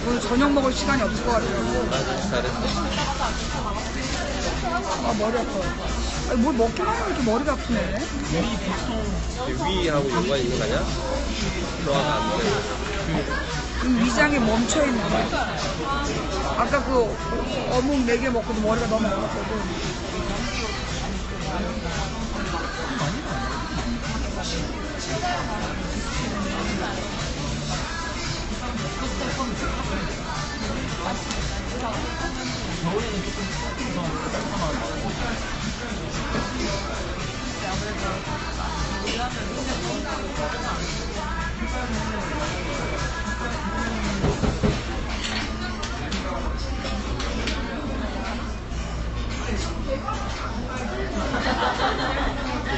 오늘 저녁 먹을 시간이 없을 것 같더라고. 맞아, 잘했어. 아, 머리 아파. 아니, 뭘 먹기만 하면 이렇게 머리가 아프네. 위하고 연관 있는 거 아니야? 들어가면 안 돼. 이 위장이 멈춰있는 거야. 아까 그 어묵 4개 먹고도 머리가 너무 아팠거든.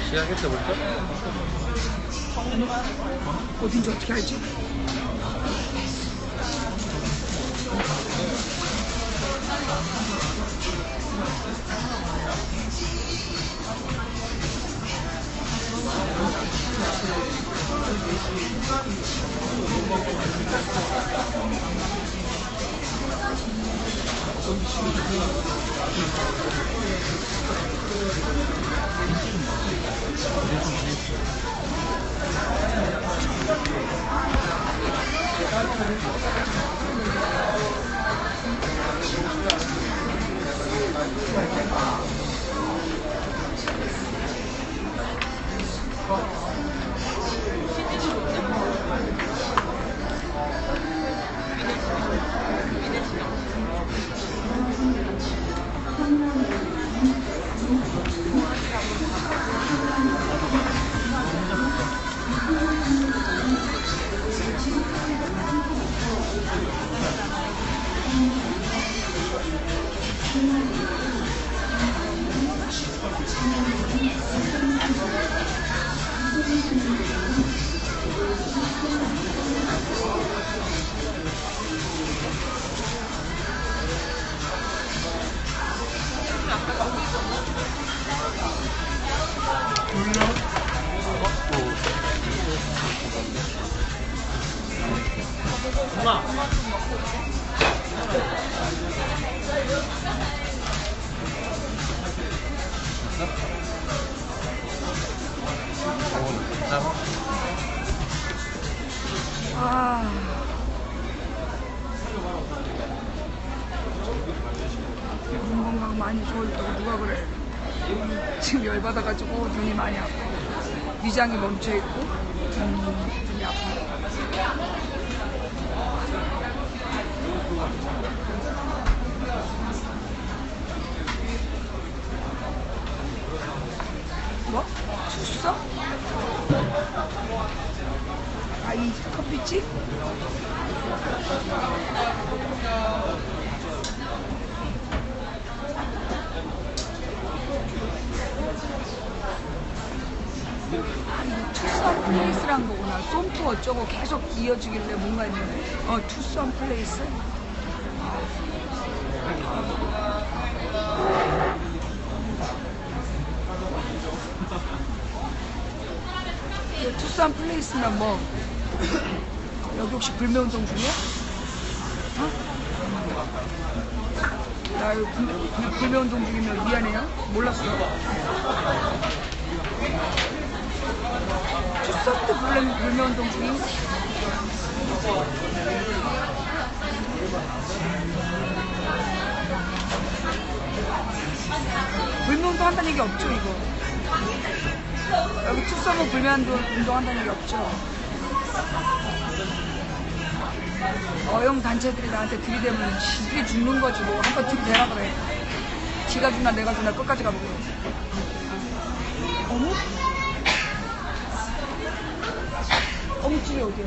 시작했어 벌써? 어딘지 어떻게 알지? 아, 눈 건강 많이 좋아졌다고 누가 그래. 지금 열받아가지고 눈이 많이 아파. 위장이 멈춰있고 눈이 아파. 뭐? sus어? 아, 이 커피집? 투썸 플레이스란 거구나. 솜투 어쩌고 계속 이어지길래 뭔가 있는데. 투썸 플레이스? 투썸 플레이스면 뭐 여기 혹시 불매운동 중이야? 어? 나 여기 불매운동 중이면 미안해요. 몰랐어. 투썸도 불매운동 중인가? 불매운동 한다는 얘기 없죠, 이거? 여기 투썸은 불매운동 한다는 얘기 없죠? 어용 단체들이 나한테 들이대면 지들이 죽는 거지 뭐. 한번 들이대라 그래. 지가 주나 내가 주나 끝까지 가보고. 어묵? 어묵집이 어디야?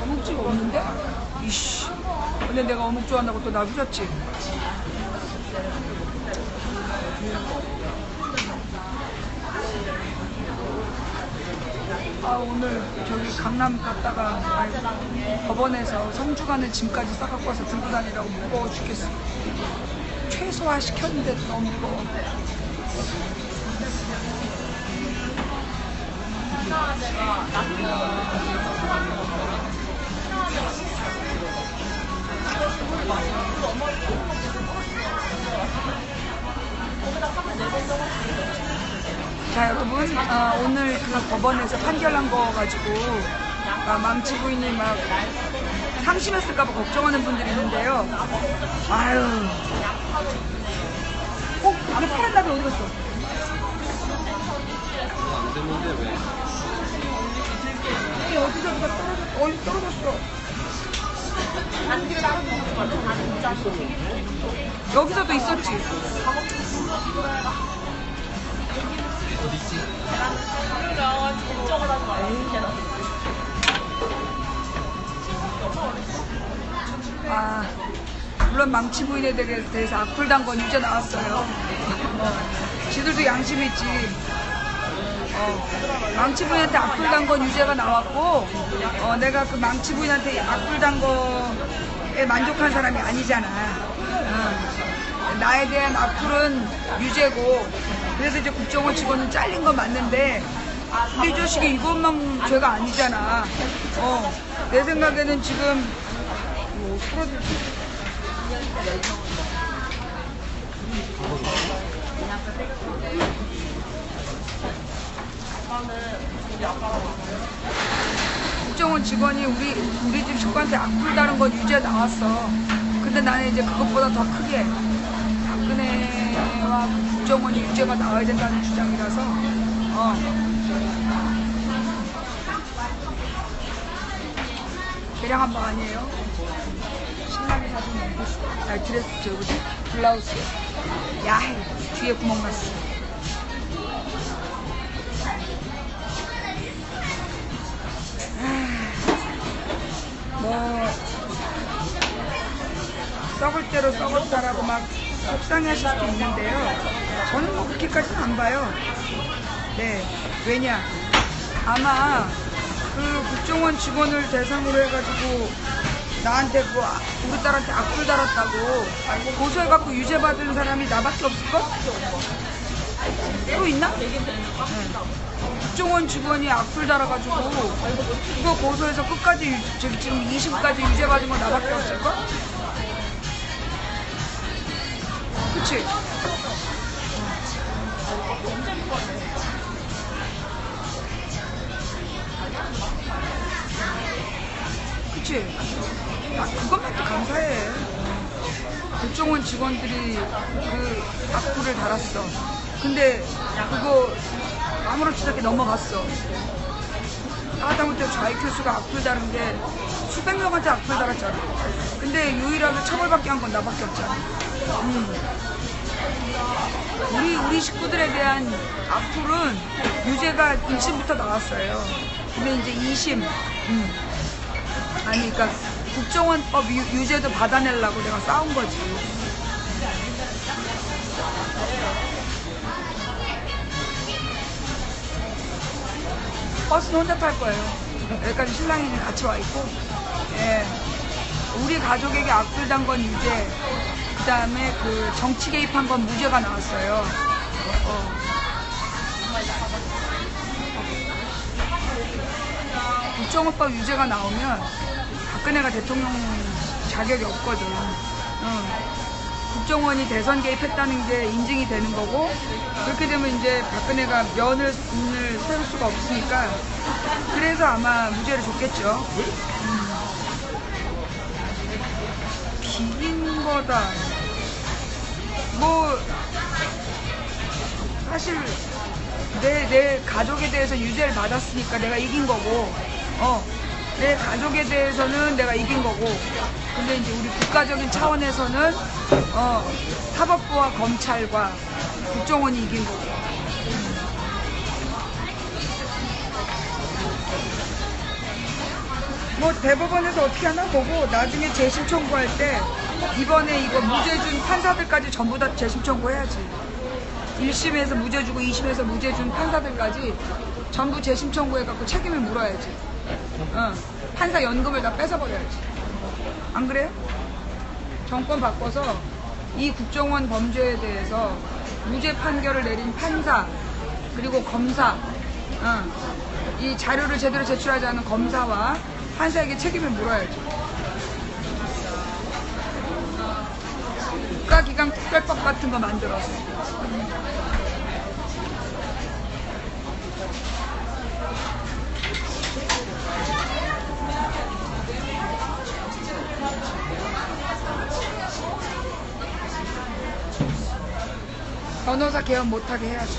어묵집 없는데? 이씨. 근데 내가 어묵 좋아한다고 또 놔주셨지? 아, 오늘 저기 강남 갔다가 법원에서 성주 가는 짐까지 싸갖고 와서 들고 다니라고 무거워 죽겠어. 최소화 시켰는데 너무 무거워. 자 여러분 오늘 그 법원에서 판결한 거 가지고 망치 부인이 막 상심했을까봐 걱정하는 분들이 있는데요. 아유 내 파란 나비 어디 갔어? 안 됐는데 왜? 이게 어디서 누가 떨어졌어? 어디 떨어졌어? 여기서도 있었지. 어디 있지? 물론 망치 부인에 대해서 악플단 건 유죄 나왔어요. 지들도 양심이 있지. 망치 부인한테 악플단 건 유죄가 나왔고, 내가 그 망치 부인한테 악플단 거에 만족한 사람이 아니잖아. 나에 대한 악플은 유죄고, 그래서 이제 국정원 직원은 잘린 건 맞는데, 근데 이 자식이 이것만 죄가 아니잖아. 내 생각에는 지금, 풀어줄게. 국정원 직원이 우리 집 식구한테 악플 다른 건 유죄 나왔어. 근데 나는 이제 그것보다 더 크게 박근혜와 국정원이 유죄가 나와야 된다는 주장이라서 개량한 방 아니에요. 신랑이 사준 드레스 저거지 블라우스 야해 뒤에 구멍 났어. 뭐 썩을 대로 썩었다라고 막 속상해하실 수도 있는데요. 저는 뭐 그렇게까지는 안 봐요. 네, 왜냐 아마 그 국정원 직원을 대상으로 해가지고 나한테 우리 딸한테 악플 달았다고 고소해갖고 유죄 받은 사람이 나밖에 없을걸? 또 있나? 네. 국정원 직원이 악플 달아가지고 그거 고소해서 끝까지 지금 20까지 유죄 받은 거 나밖에 없을걸? 그치? 그치? 그것만 또 감사해. 국정원 직원들이 그 악플을 달았어. 근데 그거 아무렇지도 않게 넘어갔어. 하다못해 좌익 교수가 악플 다른 게 수백 명한테 악플 달았잖아. 근데 유일하게 처벌받게 한 건 나밖에 없잖아. 우리 식구들에 대한 악플은 유죄가 1심부터 나왔어요. 근데 이제 2심 아니 그러니까 국정원법 유죄도 받아내려고 내가 싸운 거지. 버스는 혼자 탈 거예요. 여기까지 신랑이 같이 와 있고, 예. 우리 가족에게 악플단 건 유죄, 그 다음에 그 정치 개입한 건 무죄가 나왔어요. 국정원법 유죄가 나오면 박근혜가 대통령 자격이 없거든. 국정원이 대선 개입했다는 게 인증이 되는 거고, 그렇게 되면 이제 박근혜가 면을 세울 수가 없으니까, 그래서 아마 무죄를 줬겠죠. 비긴 거다. 뭐 사실 내 가족에 대해서 유죄를 받았으니까 내가 이긴 거고, 내 가족에 대해서는 내가 이긴 거고, 근데 이제 우리 국가적인 차원에서는 사법부와 검찰과 국정원이 이긴 거고. 뭐 대법원에서 어떻게 하나 보고 나중에 재심 청구할 때 이번에 이거 무죄 준 판사들까지 전부 다 재심 청구해야지. 1심에서 무죄 주고 2심에서 무죄 준 판사들까지 전부 재심 청구해갖고 책임을 물어야지. 판사 연금을 다 뺏어버려야지. 안 그래요? 정권 바꿔서 이 국정원 범죄에 대해서 무죄 판결을 내린 판사 그리고 검사 이 자료를 제대로 제출하지 않은 검사와 판사에게 책임을 물어야죠. 국가기관 특별법 같은 거 만들어서. 변호사 개헌 못하게 해야죠.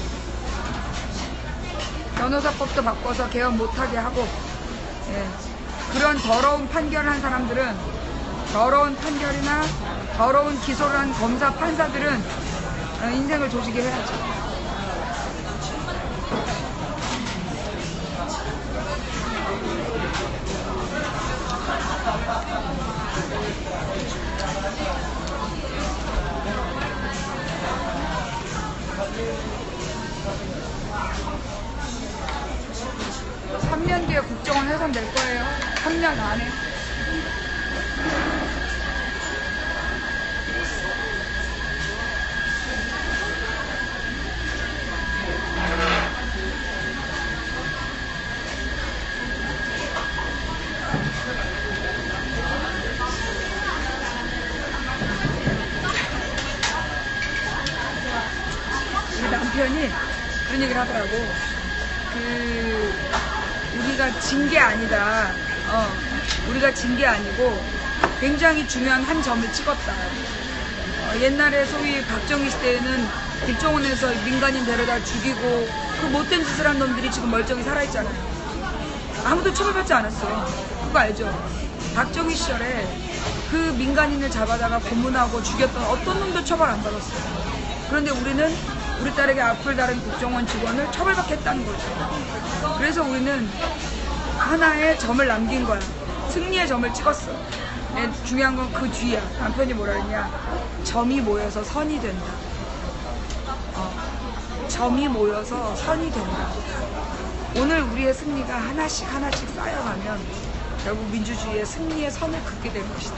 변호사법도 바꿔서 개헌 못하게 하고, 예. 그런 더러운 판결을 한 사람들은, 더러운 판결이나 더러운 기소를 한 검사, 판사들은 인생을 조지게 해야죠. 뒤에 국정원 해산될 거예요. 3년 안에. 우리 남편이 그런 얘기를 하더라고. 우리가 진 게 아니다. 우리가 진 게 아니고 굉장히 중요한 한 점을 찍었다. 옛날에 소위 박정희 시대에는 국정원에서 민간인 데려다 죽이고 그 못된 짓을 한 놈들이 지금 멀쩡히 살아있잖아요. 아무도 처벌받지 않았어. 그거 알죠? 박정희 시절에 그 민간인을 잡아다가 고문하고 죽였던 어떤 놈도 처벌 안 받았어요. 그런데 우리는 우리 딸에게 악플 다른 국정원 직원을 처벌받겠다는 거죠. 그래서 우리는 하나의 점을 남긴 거야. 승리의 점을 찍었어. 중요한 건 그 뒤야. 남편이 뭐라 했냐. 점이 모여서 선이 된다. 점이 모여서 선이 된다. 오늘 우리의 승리가 하나씩 하나씩 쌓여가면 결국 민주주의의 승리의 선을 긋게 될 것이다.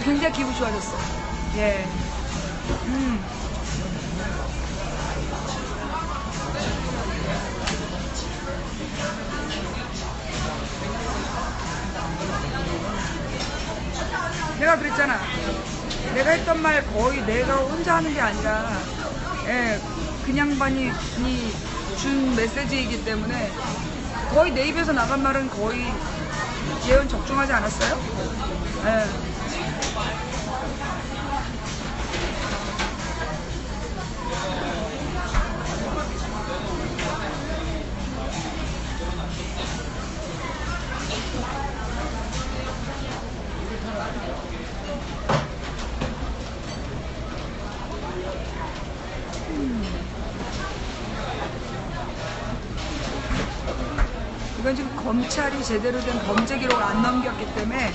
굉장히 기분 좋아졌어. 예. 내가 그랬잖아. 내가 했던 말 거의 내가 혼자 하는 게 아니라, 예, 그냥 반이 준 메시지이기 때문에 거의 내 입에서 나간 말은 거의 예언 적중하지 않았어요? 예. 이건 지금 검찰이 제대로 된 범죄 기록을 안 넘겼기 때문에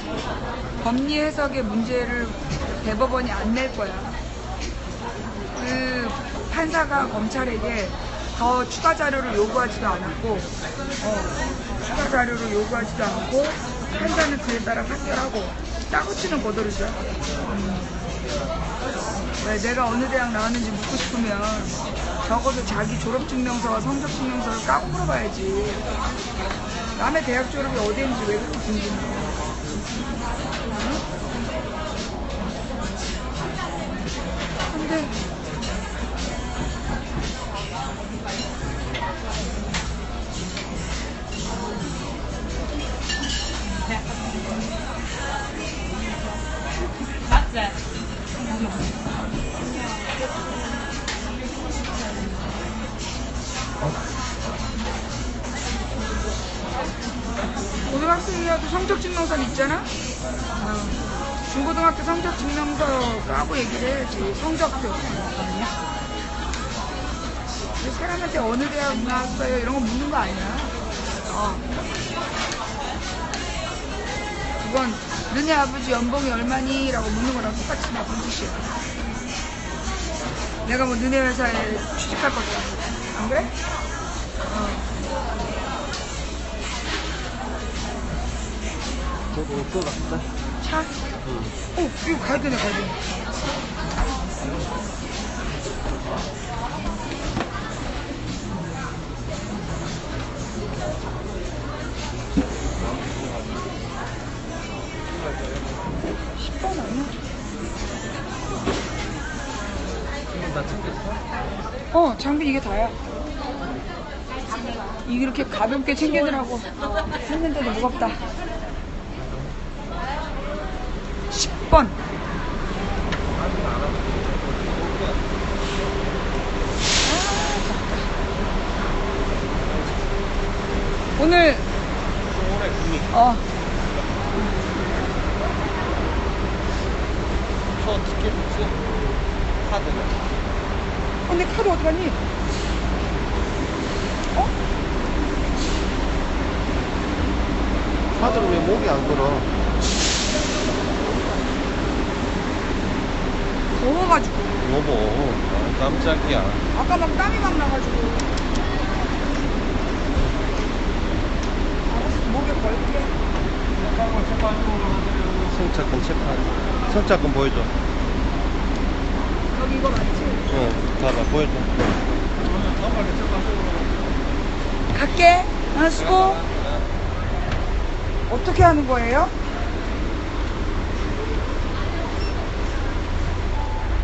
법리 해석의 문제를 대법원이 안 낼 거야. 그 판사가 검찰에게 더 추가 자료를 요구하지도 않았고, 추가 자료를 요구하지도 않고 판사는 그에 따라 판결하고 짜고치는 버릇이야. 왜 내가 어느 대학 나왔는지 묻고 싶으면 적어도 자기 졸업증명서와 성적증명서를 까고 물어봐야지. 남의 대학 졸업이 어디인지 왜 그렇게 궁금해. 근데 고등학생이라도 성적증명서는 있잖아? 중고등학교 성적증명서 까고 얘기를 해야지. 성적표. 사람한테 어느 대학 나왔어요? 이런 거 묻는 거 아니야. 그건 너네 아버지 연봉이 얼마니? 라고 묻는 거랑 똑같이 나쁜 짓이야. 내가 뭐 너네 회사에 취직할 것도 아니고. 안 그래? 저도 올 것 같다. 차? 이거 가야 되네, 가야 되네. 장비 이게 다야. 이게 이렇게 가볍게 챙기느라고 했는데도 무겁다. 10번. 오늘 저 티켓 있지? 카드가. 근데 카드 어디 갔니? 카드를 왜 목이 안 들어? 더워가지고. 여보, 아, 깜짝이야. 아까 막 땀이 막 나가지고. 알았어, 목에 걸게. 승차권 체크하자. 승차권 보여줘. 여기 이거 맞지? 응, 봐봐, 보여줘. 갈게. 수고. 어떻게 하는 거예요?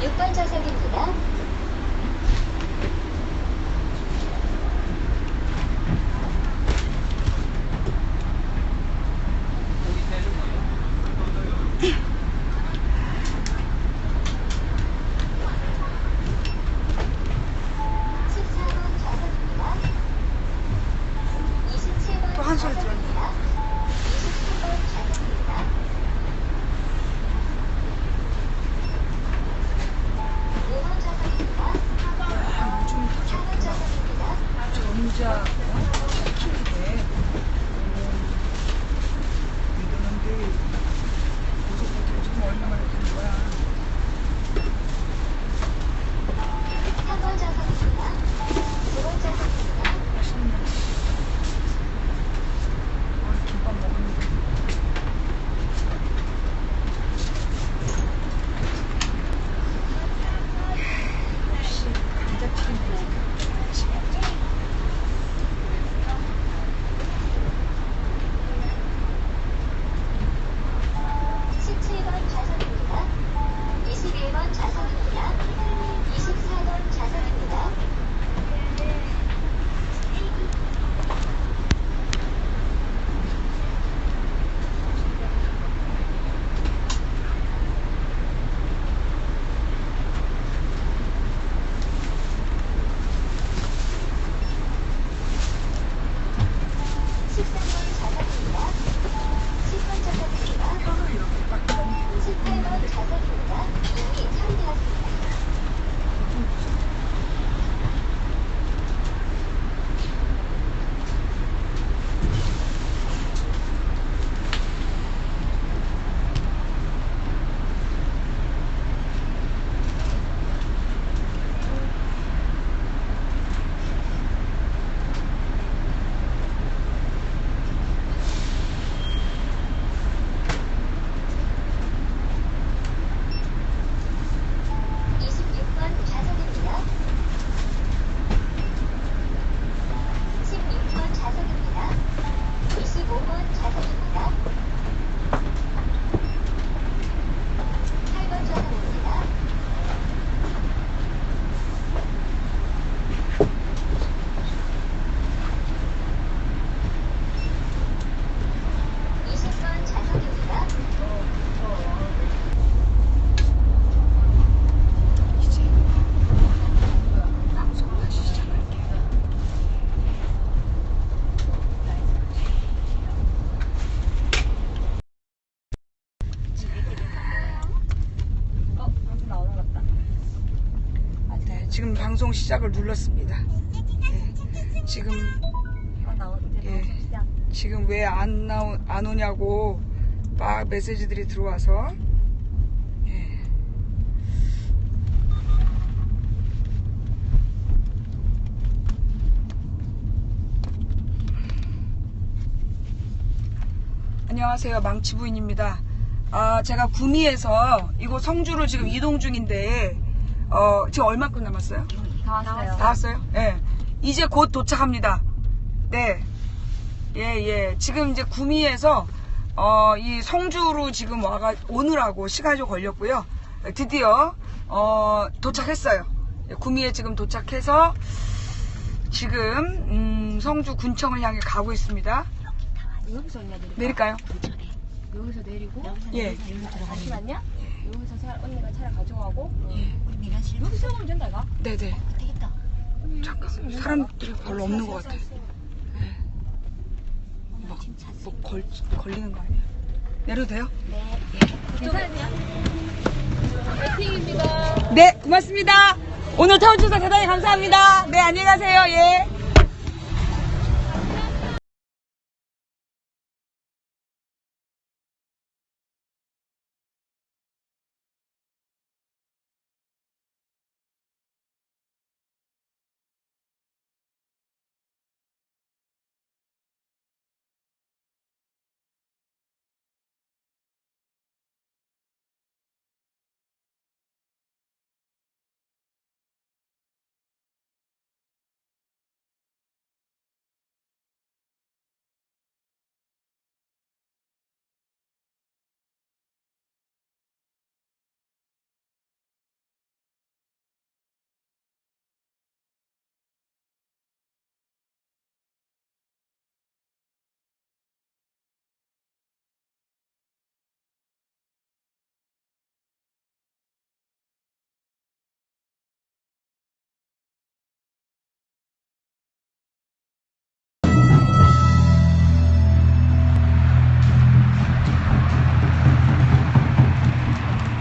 6번 좌석입니다. 또 한 소리 들었네. 전자 키인데 이러는데 고속버튼 지금 얼마나 되는 거야? 3번 좌석입니다. 2번 좌석입니다. 맛있는 김밥 먹었는데 역시 감자튀김 17번 좌석입니다. 21번 좌석입니다. 24번 좌석입니다. 혀를 이렇게 딱 넘기고 18번 좌석입니다. 이미 처리되었습니다. 이제 방송 다시 시작할게요. 네, 지금 방송 시작을 눌렀습니다. 네, 지금 지금 왜 안 오냐고 막 메시지들이 들어와서 예. 안녕하세요, 망치부인입니다. 제가 구미에서 이곳 성주로 지금 이동 중인데 지금 얼마큼 남았어요? 다 왔어요. 다 왔어요? 예. 이제 곧 도착합니다. 네. 예. 지금 이제 구미에서 이 성주로 지금 오느라고 시간이 좀 걸렸고요. 드디어 도착했어요. 구미에 지금 도착해서 지금 성주 군청을 향해 가고 있습니다. 여기서 언니가 내릴까? 내릴까요? 여기서 내리고 예. 여기서 잠시만요. 여기서 언니가 차를 가져가고 예. 우리 미라실 여기 세우면 된다 이가? 네네. 되겠다. 잠깐 사람들이 별로 없는 것 같아. 뭐 걸리는 거 아니야? 내려도 돼요? 네. 괜찮으세요? 화이팅입니다. 네, 고맙습니다. 오늘 태워주셔서 대단히 감사합니다. 네, 안녕히 가세요. 예.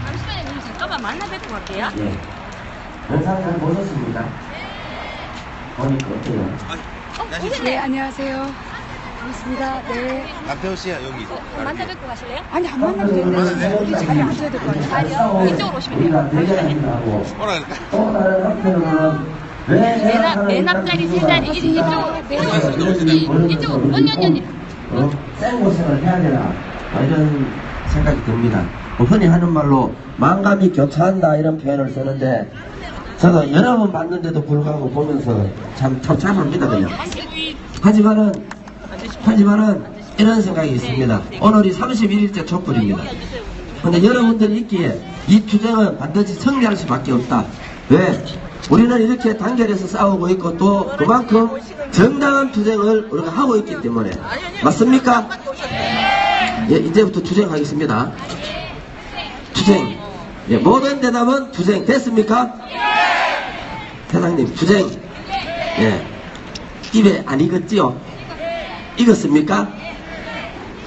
잠시만요. 우리 잠깐만 만나 뵙고 갈게요. 예. 영상 잘 보셨습니다. 보니까 어때요? 네, 안녕하세요. 반갑습니다. 네. 남태호 씨야 여기. 만나 뵙고 가실래요? 아니, 안 만나도 되는데, 우리 자리에 앉아야 될 거 아니에요? 자리요? 이쪽으로 오시면 돼요. 뭐라 그럴까? 또 다른 한편으로는 맨 앞자리 세 자리 이쪽으로 언니 생고생을 해야 되나 이런 생각이 듭니다. 흔히 하는 말로 망감이 교차한다 이런 표현을 쓰는데 저도 여러 번 봤는데도 불구하고 보면서 참 섭섭합니다 그냥. 하지만은 이런 생각이 있습니다. 오늘이 31일째 촛불입니다. 근데 여러분들이 있기에 이 투쟁은 반드시 승리할 수밖에 없다. 왜? 우리는 이렇게 단결해서 싸우고 있고 또 그만큼 정당한 투쟁을 우리가 하고 있기 때문에 맞습니까? 예, 이제부터 투쟁하겠습니다. 투쟁. 예, 모든 대답은 투쟁 됐습니까? 회장님 투쟁. 예, 입에 안 익었지요? 익었습니까?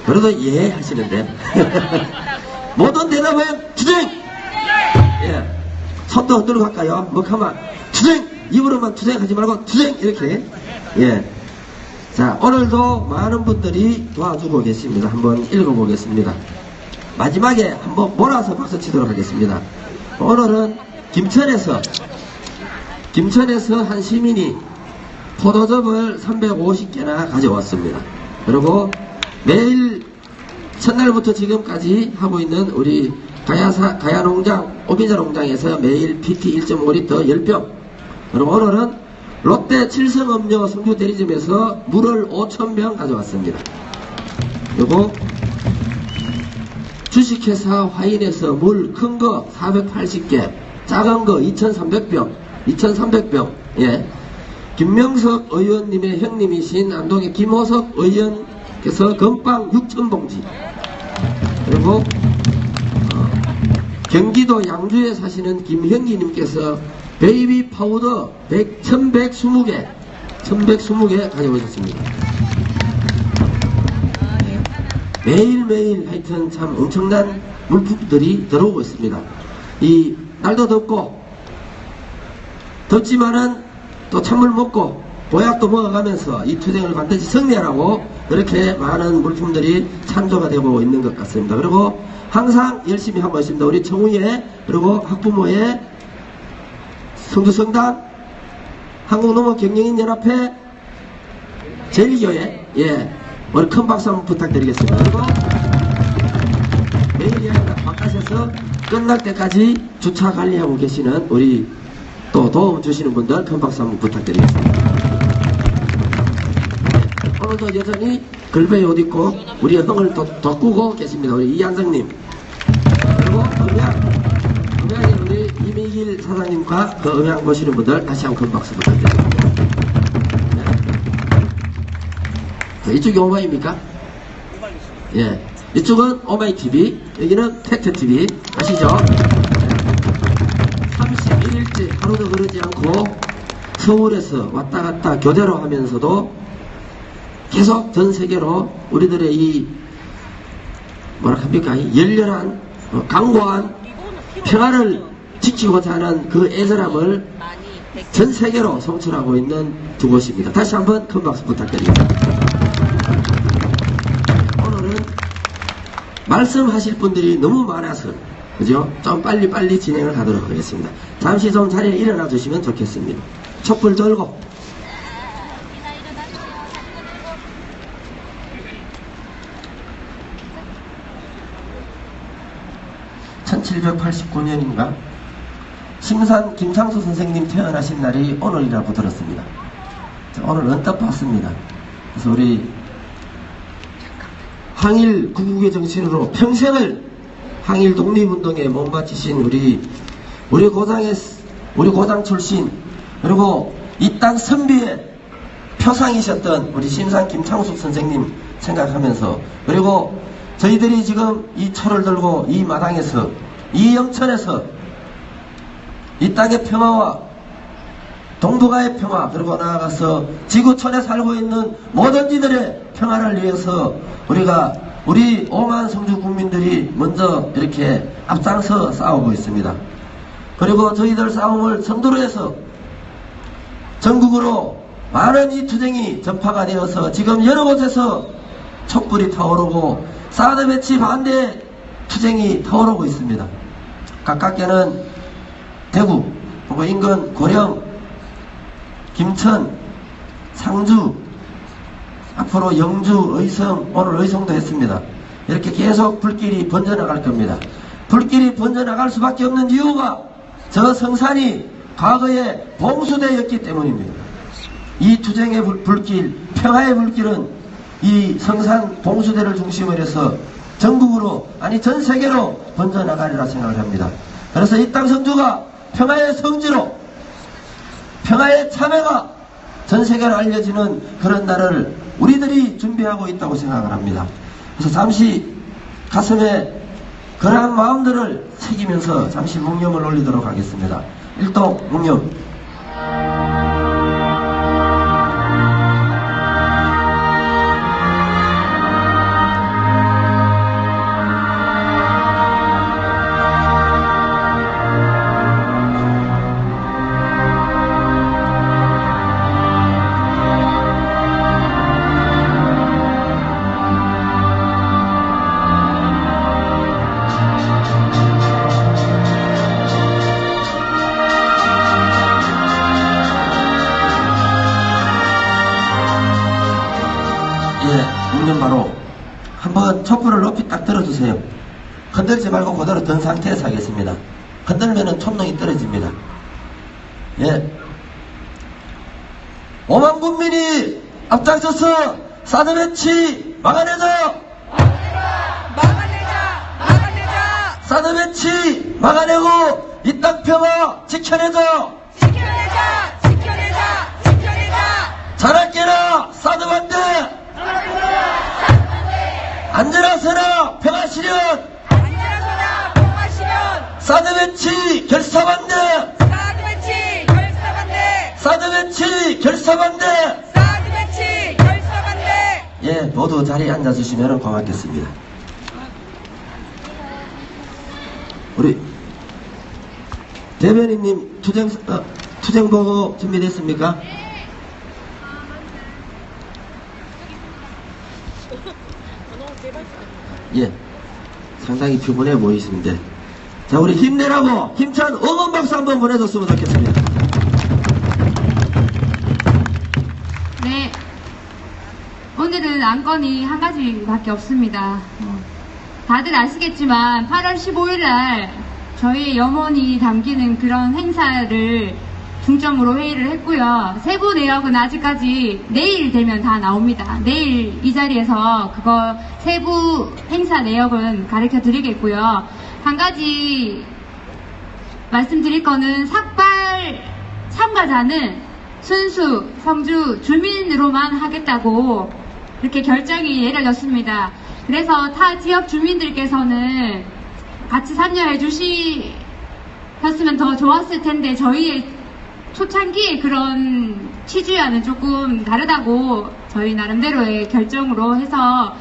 그래도 예 하시는데 모든 대답은 투쟁. 예. 손도 흔들고 갈까요? 뭐 가만 투쟁! 입으로만 투쟁하지 말고 투쟁! 이렇게. 예. 자, 오늘도 많은 분들이 도와주고 계십니다. 한번 읽어보겠습니다. 마지막에 한번 몰아서 박수 치도록 하겠습니다. 오늘은 김천에서 한 시민이 포도즙을 350개나 가져왔습니다. 그리고 매일 첫날부터 지금까지 하고 있는 우리 가야농장, 오비자농장에서 매일 PT 1.5리터 10병. 그리고 오늘은 롯데 칠성음료 성주 대리점에서 물을 5,000병 가져왔습니다. 그리고 주식회사 화인에서 물 큰 거 480개, 작은 거 2,300병. 예. 김명석 의원님의 형님이신 안동의 김호석 의원께서 건빵 6,000봉지. 그리고 경기도 양주에 사시는 김형기님께서 베이비 파우더 1120개 가져오셨습니다. 매일매일 하여튼 참 엄청난 물품들이 들어오고 있습니다. 이 날도 덥지만은 또 찬물 먹고 보약도 먹어가면서 이 투쟁을 반드시 승리하라고 그렇게 많은 물품들이 찬조가 되고 있는 것 같습니다. 그리고 항상 열심히 하고 있습니다. 우리 청우회 그리고 학부모회 성주성당 한국농업경영인연합회 제일교회 예 우리 큰 박수 한번 부탁드리겠습니다. 그리고 매일 바깥에서 끝날 때까지 주차 관리하고 계시는 우리 또 도움 주시는 분들 큰 박수 한번 부탁드리겠습니다. 오늘도 여전히 글베이 옷 입고 우리의 흥을 돋구고 계십니다. 우리 이한성님. 그리고 음향에 우리 이미기 이경길 사장님과 그 음향 보시는 분들 다시 한번 큰 박수 부탁드립니다. 자, 이쪽이 오마이입니까? 예. 이쪽은 오마이TV, 여기는 팩트TV. 아시죠? 31일째 하루도 그러지 않고 서울에서 왔다 갔다 교대로 하면서도 계속 전 세계로 우리들의 이 뭐라 합니까? 이 열렬한 강고한 평화를 지키고자 하는 그 애절함을 전 세계로 송출하고 있는 두 곳입니다. 다시 한번 큰 박수 부탁드립니다. 오늘은 말씀하실 분들이 너무 많아서 그죠? 좀 빨리빨리 진행을 하도록 하겠습니다. 잠시 좀 자리에 일어나 주시면 좋겠습니다. 촛불 들고 1789년인가 심산 김창수 선생님 태어나신 날이 오늘이라고 들었습니다. 오늘 언뜻 봤습니다. 그래서 우리 항일 구국의 정신으로 평생을 항일 독립운동에 몸바치신 우리 고장 출신 그리고 이 땅 선비의 표상이셨던 우리 심산 김창숙 선생님 생각하면서 그리고 저희들이 지금 이 초를 들고 이 마당에서 이 영천에서 이 땅의 평화와 동북아의 평화 그리고 나아가서 지구촌에 살고 있는 모든 이들의 평화를 위해서 우리 5만 성주 국민들이 먼저 이렇게 앞장서 싸우고 있습니다. 그리고 저희들 싸움을 선두로 해서 전국으로 많은 이 투쟁이 전파가 되어서 지금 여러 곳에서 촛불이 타오르고 사드 배치 반대 투쟁이 타오르고 있습니다. 가깝게는 대구, 그리고 인근 고령, 김천, 상주, 앞으로 영주, 의성, 오늘 의성도 했습니다. 이렇게 계속 불길이 번져나갈 겁니다. 불길이 번져나갈 수밖에 없는 이유가 저 성산이 과거에 봉수대였기 때문입니다. 이 투쟁의 불길, 평화의 불길은 이 성산 봉수대를 중심으로 해서 전국으로 아니 전 세계로 번져나가리라 생각을 합니다. 그래서 이 땅 성주가 평화의 성지로 평화의 참회가 전 세계로 알려지는 그런 날을 우리들이 준비하고 있다고 생각을 합니다. 그래서 잠시 가슴에 그러한 마음들을 새기면서 잠시 묵념을 올리도록 하겠습니다. 일동 묵념. 바로 한번 촛불을 높이 딱 들어주세요. 흔들지 말고 그대로 든 상태에서 하겠습니다. 흔들면은 촛농이 떨어집니다. 예. 5만 국민이 앞장서서 사드 배치 막아내자! 막아내자! 사드 배치 막아내고 이 땅 평화 지켜내자! 지켜내자! 자랄게나 사드 반대! 안전하서나 평화실현! 사드 배치 결사반대! 사드 배치 결사반대! 예, 모두 자리에 앉아주시면 고맙겠습니다. 우리 대변인님 투쟁보고 준비됐습니까? 예, 상당히 피곤해 보이시는데 자, 우리 힘내라고 힘찬 응원 박수 한번 보내줬으면 좋겠습니다. 네, 오늘은 안건이 한 가지밖에 없습니다. 다들 아시겠지만 8월 15일 날 저희의 염원이 담기는 그런 행사를 중점으로 회의를 했고요. 세부 내역은 아직까지 내일 되면 다 나옵니다. 내일 이 자리에서 그거 세부 행사 내역은 가르쳐 드리겠고요. 한 가지 말씀드릴 거는 삭발 참가자는 순수 성주 주민으로만 하겠다고 이렇게 결정이 내려졌습니다. 그래서 타 지역 주민들께서는 같이 참여해 주셨으면 더 좋았을 텐데 저희의 초창기의 그런 취지와는 조금 다르다고 저희 나름대로의 결정으로 해서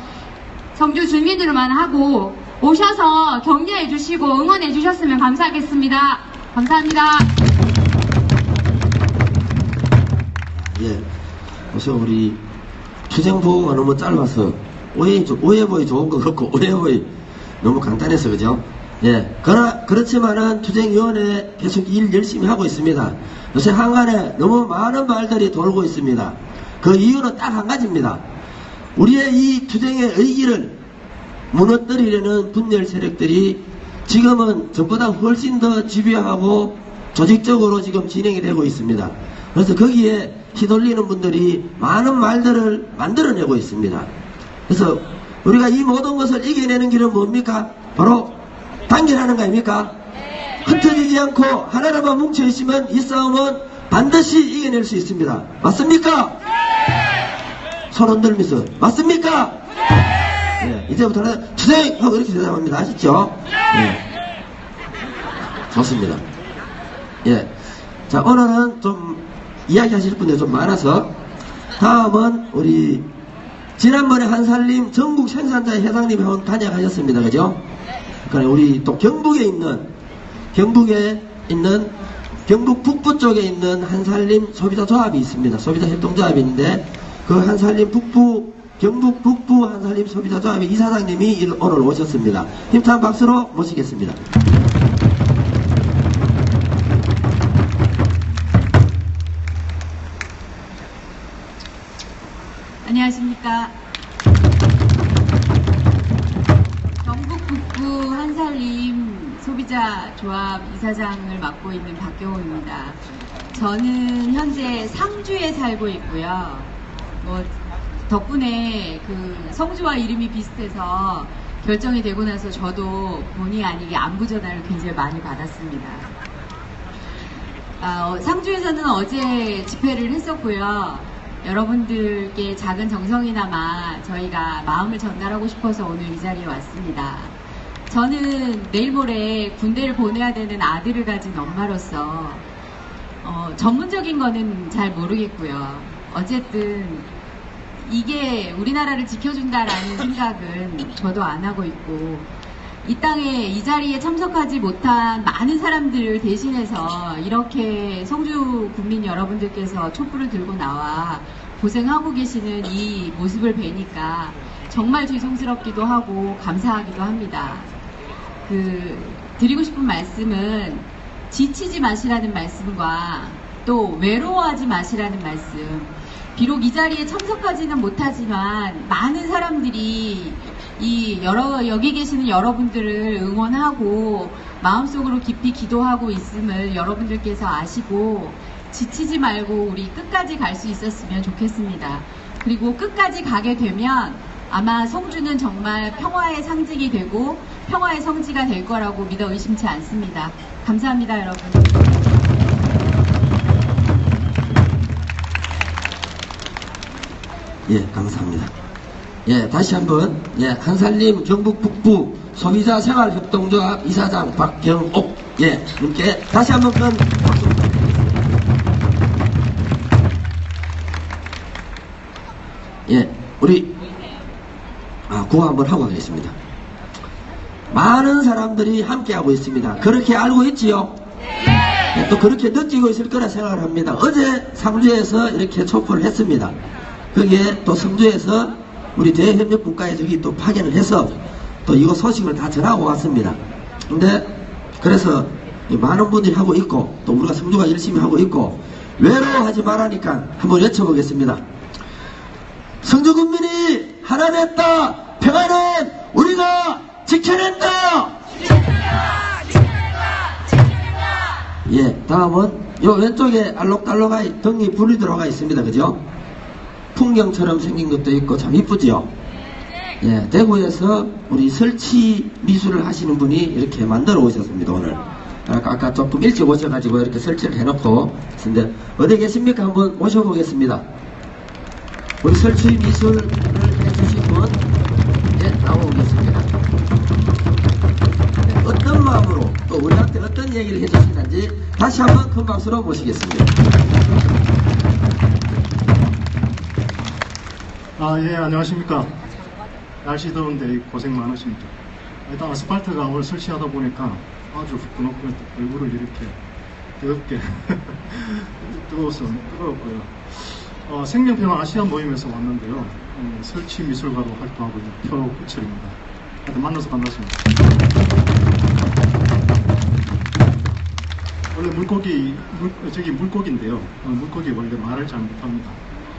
성주 주민으로만 하고 오셔서 격려해 주시고 응원해 주셨으면 감사하겠습니다. 감사합니다. 예, 우선 우리 투쟁보고가 너무 짧아서 오해보이 좋은 것 같고 오해보이 너무 간단해서 그죠? 예, 그렇지만은 투쟁위원회 계속 일 열심히 하고 있습니다. 요새 한간에 너무 많은 말들이 돌고 있습니다. 그 이유는 딱 한 가지입니다. 우리의 이 투쟁의 의기를 무너뜨리려는 분열 세력들이 지금은 전보다 훨씬 더 집요하고 조직적으로 지금 진행이 되고 있습니다. 그래서 거기에 휘둘리는 분들이 많은 말들을 만들어내고 있습니다. 그래서 우리가 이 모든 것을 이겨내는 길은 뭡니까? 바로 단결하는 거 아닙니까? 흩어지지 않고 하나로만 뭉쳐있으면 이 싸움은 반드시 이겨낼 수 있습니다. 맞습니까? 손 흔들면서 맞습니까? 네, 이제부터는 투쟁하고 이렇게 대답합니다. 아시죠? 네. 좋습니다. 예. 자, 오늘은 좀 이야기하실 분들이 좀 많아서 다음은 우리 지난번에 한살림 전국 생산자 회장님이 한번 다녀가셨습니다. 그죠? 그러니까 우리 또 경북에 있는 경북 북부 쪽에 있는 한살림 소비자 조합이 있습니다. 소비자 협동조합이 있는데 그 한살림 경북 북부 한살림 소비자 조합의 이사장님이 오늘 오셨습니다. 힘찬 박수로 모시겠습니다. 안녕하십니까. 경북 북부 한살림 소비자 조합 이사장을 맡고 있는 박경호입니다. 저는 현재 상주에 살고 있고요. 덕분에 그 성주와 이름이 비슷해서 결정이 되고 나서 저도 본의 아니게 안부 전화를 굉장히 많이 받았습니다. 상주에서는 어제 집회를 했었고요. 여러분들께 작은 정성이나마 저희가 마음을 전달하고 싶어서 오늘 이 자리에 왔습니다. 저는 내일 모레 군대를 보내야 되는 아들을 가진 엄마로서 전문적인 거는 잘 모르겠고요. 어쨌든 이게 우리나라를 지켜준다라는 생각은 저도 안 하고 있고 이 땅에 이 자리에 참석하지 못한 많은 사람들을 대신해서 이렇게 성주 국민 여러분들께서 촛불을 들고 나와 고생하고 계시는 이 모습을 뵈니까 정말 죄송스럽기도 하고 감사하기도 합니다. 드리고 싶은 말씀은 지치지 마시라는 말씀과 또 외로워하지 마시라는 말씀. 비록 이 자리에 참석하지는 못하지만 많은 사람들이 여기 계시는 여러분들을 응원하고 마음속으로 깊이 기도하고 있음을 여러분들께서 아시고 지치지 말고 우리 끝까지 갈 수 있었으면 좋겠습니다. 그리고 끝까지 가게 되면 아마 성주는 정말 평화의 상징이 되고 평화의 성지가 될 거라고 믿어 의심치 않습니다. 감사합니다, 여러분. 예, 감사합니다. 예, 다시 한번, 예, 한살림 경북 북부 소비자 생활협동조합 이사장 박경옥, 예, 님께 다시 한번 큰 박수. 예, 우리, 구호 한번 하고 가겠습니다. 많은 사람들이 함께하고 있습니다. 그렇게 알고 있지요? 예, 또 그렇게 느끼고 있을 거라 생각을 합니다. 어제 상주에서 이렇게 촛불을 했습니다. 거기에 또 성주에서 우리 대협력국가에 저기 또 파견을 해서 또 이거 소식을 다 전하고 왔습니다. 근데 그래서 많은 분들이 하고 있고 또 우리가 성주가 열심히 하고 있고 외로워하지 말라니까 한번 외쳐보겠습니다. 성주 국민이 하나 됐다. 평화는 우리가 지켜낸다. 예, 다음은 요 왼쪽에 알록달록하게 등이 불이 들어가 있습니다. 그죠? 풍경처럼 생긴 것도 있고 참 이쁘죠? 예, 대구에서 우리 설치 미술을 하시는 분이 이렇게 만들어 오셨습니다, 오늘. 아까 조금 일찍 오셔가지고 이렇게 설치를 해놓고 있는데 어디 계십니까? 한번 모셔보겠습니다. 우리 설치 미술을 해주신 분, 예, 나오겠습니다. 네, 어떤 마음으로 또 우리한테 어떤 얘기를 해주시는지 다시 한번 큰 박수로 모시겠습니다. 예, 안녕하십니까. 날씨 더운데 고생 많으십니다. 일단 아스팔트가 오늘 설치하다 보니까 아주 후끈후끈 얼굴을 이렇게 뜨겁게 뜨거워서 뜨거웠고요. 생명평화 아시아 모임에서 왔는데요. 설치 미술가로 활동하고 있는 표구철입니다. 하여튼 만나서 반갑습니다. 원래 물고기인데요. 물고기 원래 말을 잘 못합니다.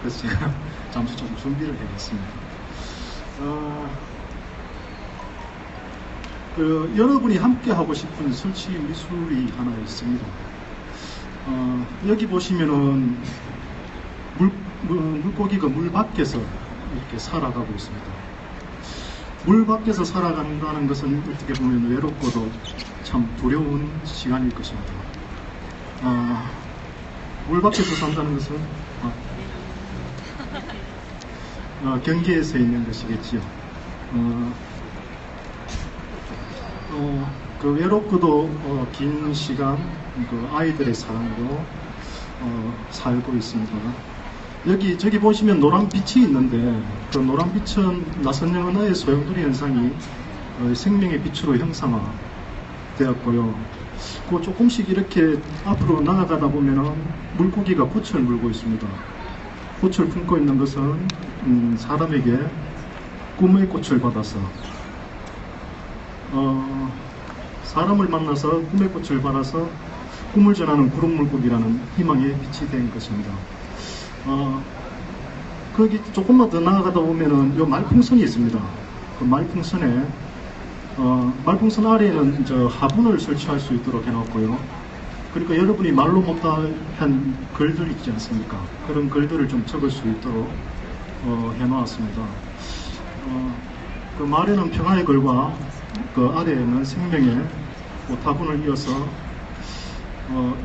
그래서 제가 잠시 좀 준비를 해봤습니다. 여러분이 함께 하고 싶은 설치 미술이 하나 있습니다. 여기 보시면은 물고기가 물 밖에서 이렇게 살아가고 있습니다. 물 밖에서 살아간다는 것은 어떻게 보면 외롭고도 참 두려운 시간일 것입니다. 물 밖에서 산다는 것은 경계에서 있는 것이겠지요. 그 외롭고도 긴 시간 그 아이들의 사랑으로 살고 있습니다. 저기 보시면 노란 빛이 있는데 그 노란 빛은 나선형 언어의 소용돌이 현상이 생명의 빛으로 형상화되었고요. 그 조금씩 이렇게 앞으로 나아가다 보면은 물고기가 꽃을 물고 있습니다. 꽃을 품고 있는 것은 사람에게 꿈의 꽃을 받아서 사람을 만나서 꿈의 꽃을 받아서 꿈을 전하는 구름 물고기라는 희망의 빛이 된 것입니다. 거기 조금만 더 나아가다 보면은 요 말풍선이 있습니다. 그 말풍선에 말풍선 아래에는 화분을 설치할 수 있도록 해놨고요. 그러니까 여러분이 말로 못한 글들 있지 않습니까? 그런 글들을 좀 적을 수 있도록 해놓았습니다. 그 말에는 평화의 글과 그 아래에는 생명의 화분을 이어서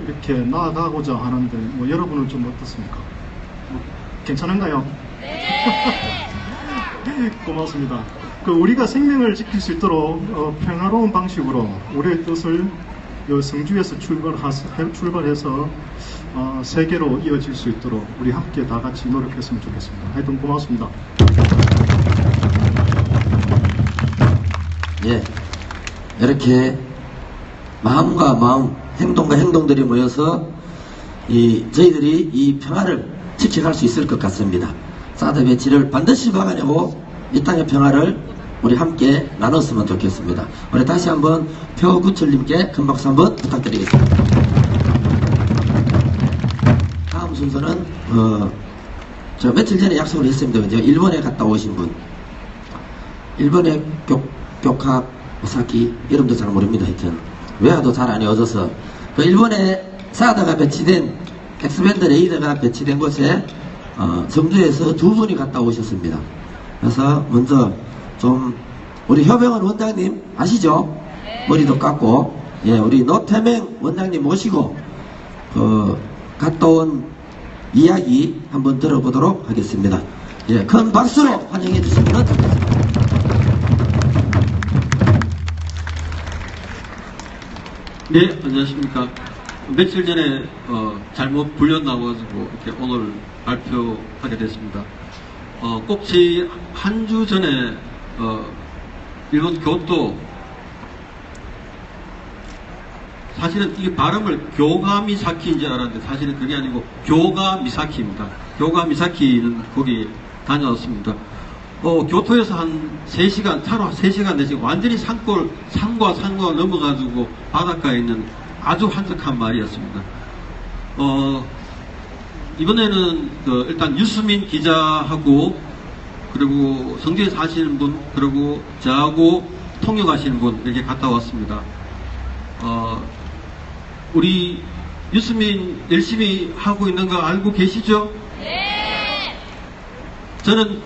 이렇게 나아가고자 하는데 여러분은 좀 어떻습니까? 괜찮은가요? 네. 고맙습니다. 우리가 생명을 지킬 수 있도록 평화로운 방식으로 우리의 뜻을 성주에서 출발해서 세계로 이어질 수 있도록 우리 함께 다 같이 노력했으면 좋겠습니다. 하여튼 고맙습니다. 예, 이렇게 마음과 마음, 행동과 행동들이 모여서 저희들이 이 평화를 지켜갈 수 있을 것 같습니다. 사드 배치를 반드시 막아내고 이 땅의 평화를 우리 함께 나눴으면 좋겠습니다. 우리 다시 한번 표구철님께 큰 박수 한번 부탁드리겠습니다. 다음 순서는 저 며칠 전에 약속을 했습니다. 일본에 갔다 오신 분, 일본의 교카 오사키 이름도 잘 모릅니다. 하여튼 외화도 잘 안 외워져서 일본에 사드가 배치된 엑스밴드 레이더가 배치된 곳에 성주에서 두 분이 갔다 오셨습니다. 그래서 먼저 좀 우리 효병원 원장님 아시죠? 머리도 깎고 우리 노태맹 원장님 모시고 갔다 온 이야기 한번 들어보도록 하겠습니다. 큰 박수로 환영해 주시면 좋겠습니다. 네, 안녕하십니까. 며칠 전에 잘못 불려 나와가지고 이렇게 오늘 발표하게 됐습니다. 꼭 제 한 주 전에 일본 교토, 사실은 이 발음을 교가미사키인 줄 알았는데 사실은 그게 아니고 교가미사키입니다. 교가미사키는 거기 다녀왔습니다. 교토에서 한 3시간, 차로 3시간 내지 완전히 산과 넘어가지고 바닷가에 있는 아주 한적한 마을이었습니다. 이번에는 일단 유수민 기자하고 그리고 성주에 사시는 분 그리고 저하고 통역하시는 분 이렇게 갔다 왔습니다. 우리 유수민 열심히 하고 있는 거 알고 계시죠? 네. 저는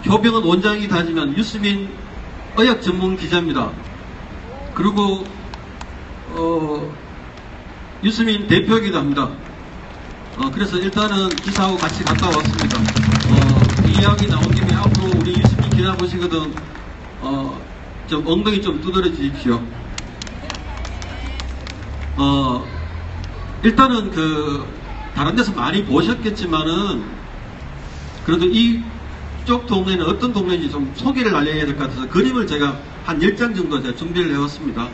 효병원 원장이기도 하지만 유수민 의학 전문 기자입니다. 그리고 유스민 대표이기도 합니다. 그래서 일단은 기사하고 같이 갔다 왔습니다. 이 이야기 나온 김에 앞으로 우리 유스민 기자 보시거든, 좀 엉덩이 좀 두드려 주십시오. 일단은 다른 데서 많이 보셨겠지만은, 그래도 이쪽 동네는 어떤 동네인지 좀 소개를 알려야 될 것 같아서 그림을 제가 한 10장 정도 제가 준비를 해왔습니다.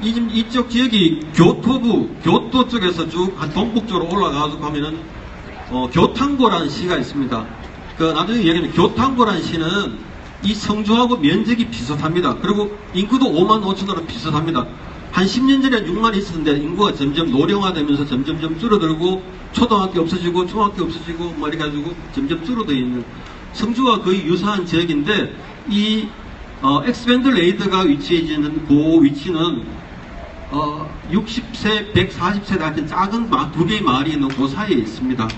이쪽 지역이 교토 쪽에서 쭉 한 동북쪽으로 올라가서 가면은, 교탕고라는 시가 있습니다. 나중에 얘기하면 교탕고라는 시는 이 성주하고 면적이 비슷합니다. 그리고 인구도 5만 5천으로 비슷합니다. 한 10년 전에 6만 있었는데 인구가 점점 노령화되면서 점점 줄어들고 초등학교 없어지고 중학교 없어지고 뭐 이렇게 가지고 점점 줄어들어 있는 성주와 거의 유사한 지역인데, 이 엑스밴드 레이더가 위치해지는 그 위치는 60세, 140세 같은 작은 두 개의 마을이 있는 그 사이에 있습니다.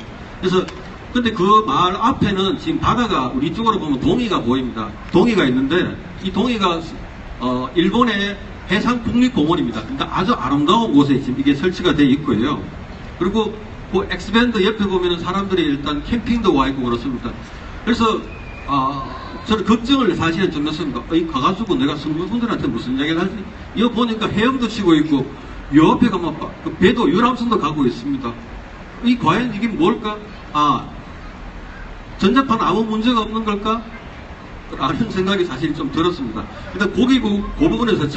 그래서 근데 그 마을 앞에는 지금 바다가 우리 쪽으로 보면 동해가 보입니다. 동해가 있는데 이 동해가 일본의 해상국립공원입니다. 그러니까 아주 아름다운 곳에 지금 이게 설치가 되어 있고요. 그리고 그 엑스밴드 옆에 보면은 사람들이 일단 캠핑도 와 있고 그렇습니다. 그래서 저는 걱정을 사실은 좀 했습니다. 가가지고 내가 승무분들한테 무슨 이야기를 하지? 이거 보니까 헤엄도 치고 있고 옆에 가면 배도 유람선도 가고 있습니다. 과연 이게 뭘까? 전자파는 아무 문제가 없는 걸까? 라는 생각이 사실 좀 들었습니다. 일단 그 부분에서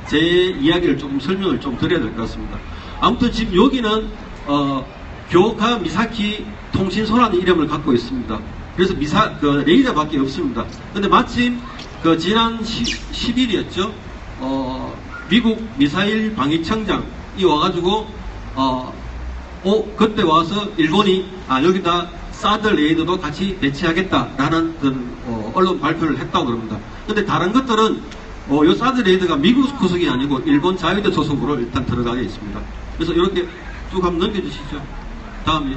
제 이야기를 조금 설명을 좀 드려야 될 것 같습니다. 아무튼 지금 여기는 교가 미사키 통신소라는 이름을 갖고 있습니다. 그래서 레이더밖에 없습니다. 근데 마침 지난 10일이었죠. 미국 미사일 방위청장이 와가지고 그때 와서 일본이 여기다 사드 레이더도 같이 배치하겠다라는 언론 발표를 했다고 그럽니다. 근데 다른 것들은 요 사드 레이더가 미국 소속이 아니고 일본 자위대 소속으로 일단 들어가게 있습니다. 그래서 이렇게 쭉 한번 넘겨주시죠. 다음에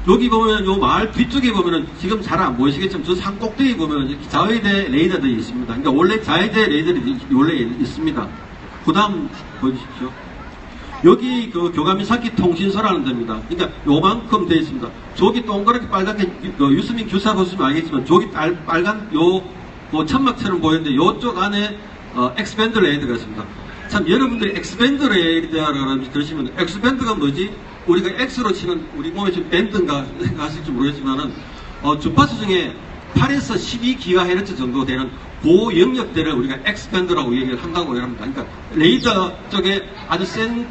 여기 보면 요 마을 뒤쪽에 보면은 지금 잘 안 보이시겠지만 저 산 꼭대기 보면 자위대 레이더들이 있습니다. 그러니까 원래 자위대 레이더들이 원래 있습니다. 그 다음 보여주십시오. 여기 교가미사키 통신소라는 데입니다. 그러니까 요만큼 되어 있습니다. 저기 동그랗게 빨갛게 유스민 교사 보시면 알겠지만 저기 빨간 천막처럼 보이는데 요쪽 안에 엑스밴드 레이더가 있습니다. 참 여러분들이 엑스밴드 레이더라고 그러시면 엑스밴드가 뭐지? 우리가 X로 치는 우리 몸에 좀 밴드인가 하실지 모르겠지만은 주파수 중에 8에서 12GHz 정도 되는 고영역대를 우리가 X밴드라고 얘기를 한다고 합니다. 그러니까 레이더 쪽에 아주 센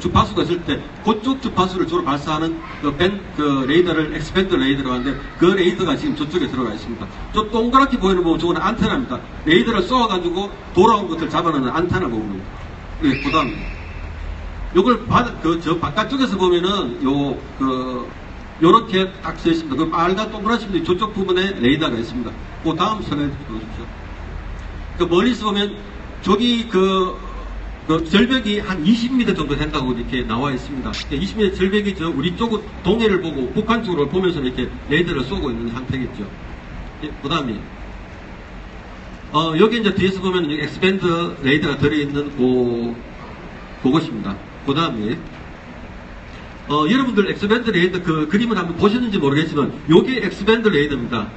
주파수가 있을 때 그쪽 주파수를 주로 발사하는 레이더를 X밴드 레이더라고 하는데 그 레이더가 지금 저쪽에 들어가 있습니다. 저 동그랗게 보이는 부분 저거는 안테나입니다. 레이더를 쏘아가지고 돌아온 것을 잡아내는 안테나 부분입니다. 예, 그 다음에 요걸 저 바깥쪽에서 보면은 요렇게 딱 써 있습니다. 그 빨간 동그랗습니다. 저쪽 부분에 레이더가 있습니다. 그 다음 슬라이드 보십시오. 멀리서 보면 저기 절벽이 한 20m 정도 된다고 이렇게 나와 있습니다. 20m 절벽이 우리 쪽 동해를 보고 북한 쪽으로 보면서 이렇게 레이더를 쏘고 있는 상태겠죠. 예, 그 다음에 여기 이제 뒤에서 보면 여기 엑스밴드 레이더가 들어있는 그것입니다. 그 다음에 여러분들 엑스밴드 레이더 그림을 한번 보셨는지 모르겠지만 요게 엑스밴드 레이더입니다.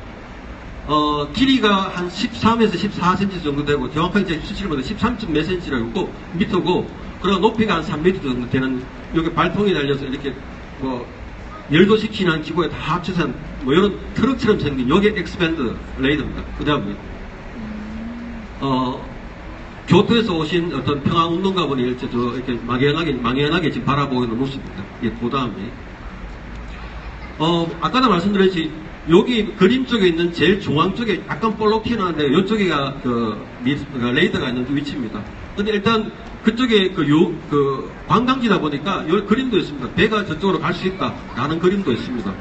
길이가 한 13에서 14cm 정도 되고 정확하게 수치보다 13몇 cm라고 있고 미터고 그리고 높이가 한 3m 정도 되는 여기 발통이 달려서 이렇게 열도시키는 기구에 다 합쳐서 이런 트럭처럼 생긴 요게 엑스밴드 레이더입니다. 그 다음에 교토에서 오신 어떤 평화운동가분이 이렇게 막연하게 지금 바라보고 있는 모습입니다. 예, 그 다음에 아까도 말씀드렸지 여기 그림 쪽에 있는 제일 중앙 쪽에 약간 볼록 튀어나왔는데 이쪽에가 레이더가 있는 위치입니다. 근데 일단 그쪽에 관광지다 보니까 여기 그림도 있습니다. 배가 저쪽으로 갈 수 있다라는 그림도 있습니다.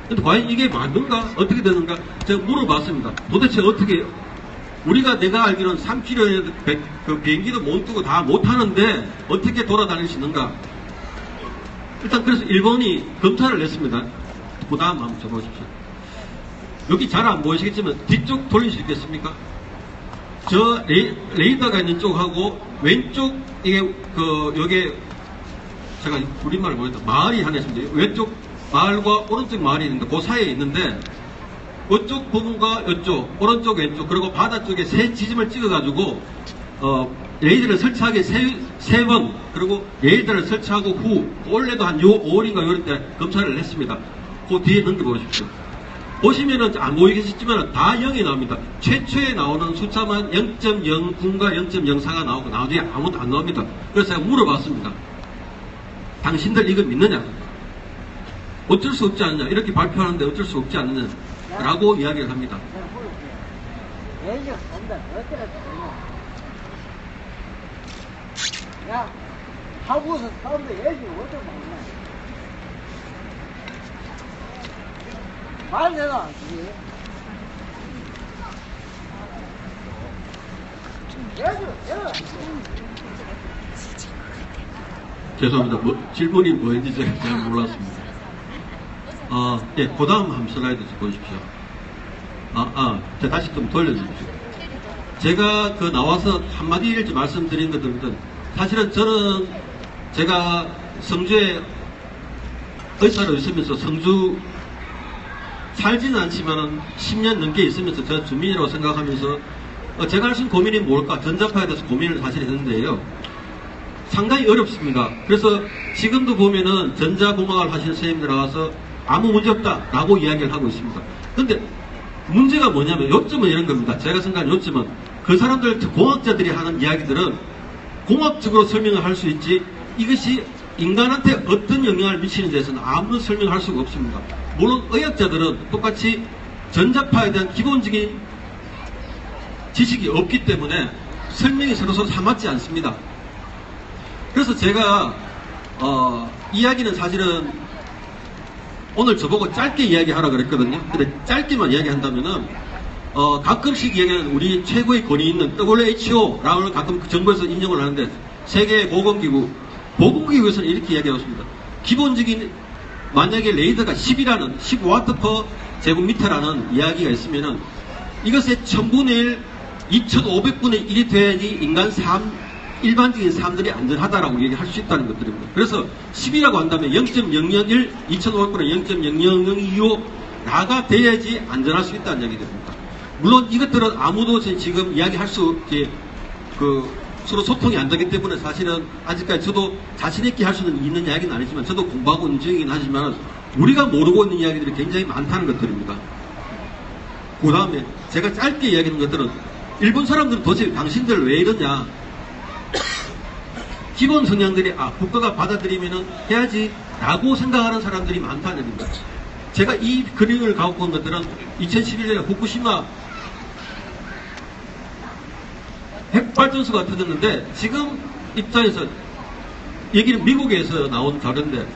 근데 과연 이게 맞는가? 어떻게 되는가? 제가 물어봤습니다. 도대체 어떻게 내가 알기로는 3km에 비행기도 못 두고 다 못하는데 어떻게 돌아다닐 수 있는가? 일단 그래서 일본이 검사를 했습니다. 그 다음 한번 줘보십시오. 여기 잘 안 보이시겠지만 뒤쪽 돌릴 수 있겠습니까? 저 레이더가 있는 쪽하고 왼쪽 이게 요게 제가 우리말 모르겠다. 마을이 하나 있습니다. 왼쪽 마을과 오른쪽 마을이 있는데 그 사이에 있는데 이쪽 부분과 이쪽 오른쪽 왼쪽 그리고 바다 쪽에 세 지점을 찍어가지고 레이더를 설치하기 세 번 그리고 레이더를 설치하고 후 원래도 한 5월인가 이럴 때 검사를 했습니다. 그 뒤에 넘겨보십시오. 보시면은 안 보이겠지만 다 0이 나옵니다. 최초에 나오는 숫자만 0.09가 0.04가 나오고 나중에 아무도 안 나옵니다. 그래서 제가 물어봤습니다. 당신들 이거 믿느냐? 어쩔 수 없지 않느냐? 이렇게 발표하는데 어쩔 수 없지 않느냐? 라고 이야기를 합니다. 야, 하고서 사람들 얘기 어쩌 먹냐? 말 내가 죄송합니다. 질문이 뭐였는지 제가 잘 몰랐습니다. 예, 그 다음 한 슬라이드 보십시오. 제가 다시 좀 돌려주십시오. 제가 나와서 한마디 일지 말씀드린 것들은 사실은 저는 제가 성주에 의사로 있으면서 성주 살지는 않지만은 10년 넘게 있으면서 저 주민이라고 생각하면서 제가 할 수 있는 고민이 뭘까 전자파에 대해서 고민을 사실 했는데요. 상당히 어렵습니다. 그래서 지금도 보면은 전자공학을 하시는 선생님들 나와서 아무 문제 없다라고 이야기를 하고 있습니다. 근데 문제가 뭐냐면 요점은 이런 겁니다. 제가 생각하는 요점은 그 사람들 공학자들이 하는 이야기들은 공학적으로 설명을 할 수 있지 이것이 인간한테 어떤 영향을 미치는 데서는 아무런 설명을 할 수가 없습니다. 물론 의학자들은 똑같이 전자파에 대한 기본적인 지식이 없기 때문에 설명이 서로서로 다 맞지 않습니다. 그래서 제가 이야기는 사실은 오늘 저보고 짧게 이야기하라 그랬거든요. 근데 짧게만 이야기한다면은 가끔씩 이야기하는 우리 최고의 권위 있는 WHO라고 가끔 정부에서 인정을 하는데 세계 보건기구에서는 이렇게 이야기하고 있습니다. 기본적인 만약에 레이더가 10와트 per 제곱미터라는 이야기가 있으면은 이것의 1000분의 1, 2500분의 1이 돼야지 일반적인 사람들이 안전하다라고 얘기할 수 있다는 것들입니다. 그래서 10이라고 한다면 0.001, 2500분의 0.002호라가 돼야지 안전할 수 있다는 얘기 됩니다. 물론 이것들은 아무도 지금 이야기할 수 없게 서로 소통이 안 되기 때문에 사실은 아직까지 저도 자신있게 할 수는 있는 이야기는 아니지만 저도 공부하고 있는 중이긴 하지만 우리가 모르고 있는 이야기들이 굉장히 많다는 것들입니다. 그 다음에 제가 짧게 이야기하는 것들은 일본 사람들은 도대체 당신들 왜 이러냐 기본 성향들이 국가가 받아들이면 해야지 라고 생각하는 사람들이 많다는 얘기입니다. 제가 이 그림을 갖고 온 것들은 2011년에 후쿠시마 핵발전소가 터졌는데 지금 입장에서 여기는 미국에서 나온 자료인데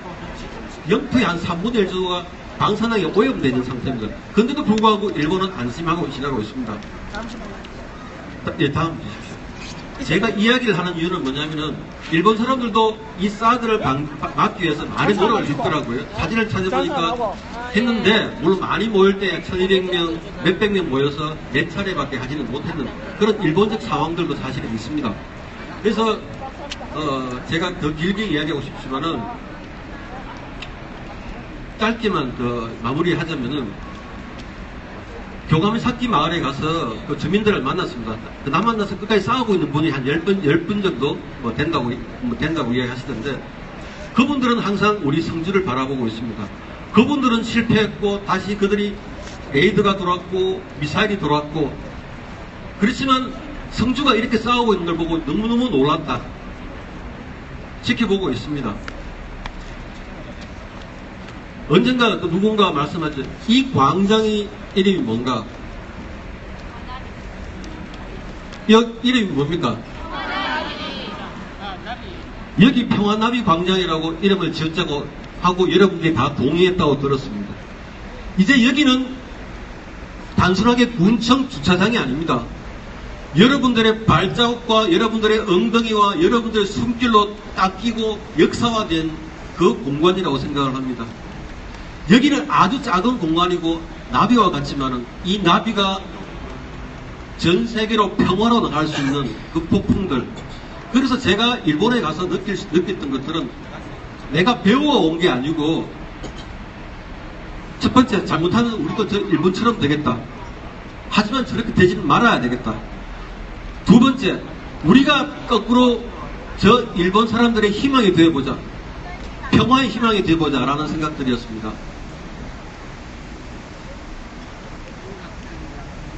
영토의 한 3분의 1 정도가 방사능에 오염되어 있는 상태입니다. 그런데도 불구하고 일본은 안심하고 지나가고 있습니다. 예, 다음 주십시오. 제가 이야기를 하는 이유는 뭐냐면은 일본 사람들도 이 사드를 막기 위해서 많이 노력을 했더라고요. 사진을 찾아보니까 했는데 물론 많이 모일 때 1200명, 몇백 명 모여서 4차례밖에 하지는 못했는 그런 일본적 상황들도 사실은 있습니다. 그래서 제가 더 길게 이야기하고 싶지만은 짧게만 마무리하자면은 교감의 사키 마을에 가서 그 주민들을 만났습니다. 나 만나서 끝까지 싸우고 있는 분이 한 10분 정도 된다고 이야기하시던데 그분들은 항상 우리 성주를 바라보고 있습니다. 그분들은 실패했고 다시 그들이 레이더가 들어왔고 미사일이 들어왔고 그렇지만 성주가 이렇게 싸우고 있는 걸 보고 너무너무 놀랐다. 지켜보고 있습니다. 언젠가 또 누군가 말씀하죠. 이 광장의 이름이 뭔가? 이름이 뭡니까? 여기 평화나비 광장이라고 이름을 지었자고 하고 여러분들이 다 동의했다고 들었습니다. 이제 여기는 단순하게 군청 주차장이 아닙니다. 여러분들의 발자국과 여러분들의 엉덩이와 여러분들의 숨길로 닦이고 역사화된 그 공간이라고 생각을 합니다. 여기는 아주 작은 공간이고 나비와 같지만은 이 나비가 전 세계로 평화로 나갈 수 있는 그 폭풍들. 그래서 제가 일본에 가서 느꼈던 것들은 내가 배워온 게 아니고, 첫 번째, 잘못하면 우리도 저 일본처럼 되겠다. 하지만 저렇게 되지는 말아야 되겠다. 두 번째, 우리가 거꾸로 저 일본 사람들의 희망이 되어보자. 평화의 희망이 되어보자 라는 생각들이었습니다.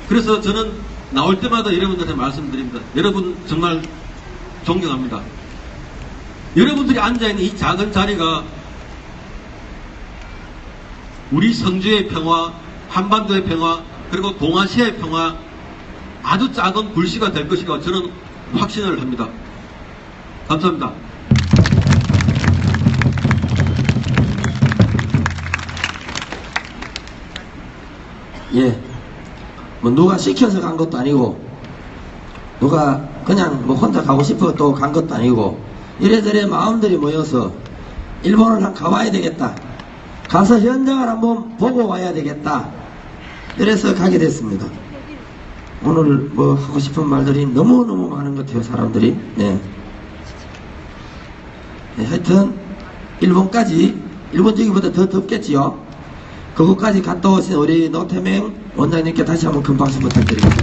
그래서 저는 나올 때마다 여러분들한테 말씀드립니다. 여러분 정말 존경합니다. 여러분들이 앉아있는 이 작은 자리가 우리 성주의 평화, 한반도의 평화, 그리고 동아시아의 평화, 아주 작은 불씨가 될 것이라고 저는 확신을 합니다. 감사합니다. 예. 뭐 누가 시켜서 간 것도 아니고, 누가 그냥 뭐 혼자 가고 싶어 또 간 것도 아니고, 이래저래 마음들이 모여서 일본을 한번 가봐야 되겠다. 가서 현장을 한번 보고 와야 되겠다. 이래서 가게 됐습니다. 오늘 뭐 하고 싶은 말들이 너무너무 많은 것 같아요, 사람들이. 네. 네, 하여튼 일본까지, 일본 저기보다 더 덥겠지요. 그곳까지 갔다 오신 우리 노태명 원장님께 다시 한번 큰 박수 부탁드립니다.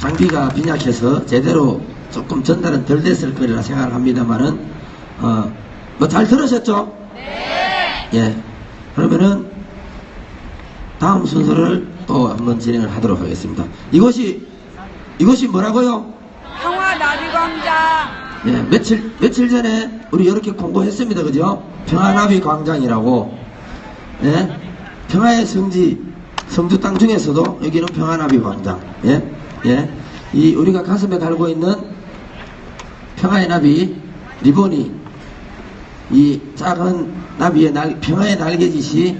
장비가 빈약해서 제대로 조금 전달은 덜 됐을 거리라 생각을 합니다만은, 뭐 잘 들으셨죠? 네. 예. 그러면은 다음 순서를 또 한번 진행을 하도록 하겠습니다. 이것이 뭐라고요? 평화나비광장. 예, 며칠 전에 우리 이렇게 공고했습니다. 그죠? 평화나비광장이라고. 예? 평화의 성지, 성주 땅 중에서도 여기는 평화나비광장. 예? 예? 이 우리가 가슴에 달고 있는 평화의 나비, 리본이 이 작은 나비의 평화의 날개짓이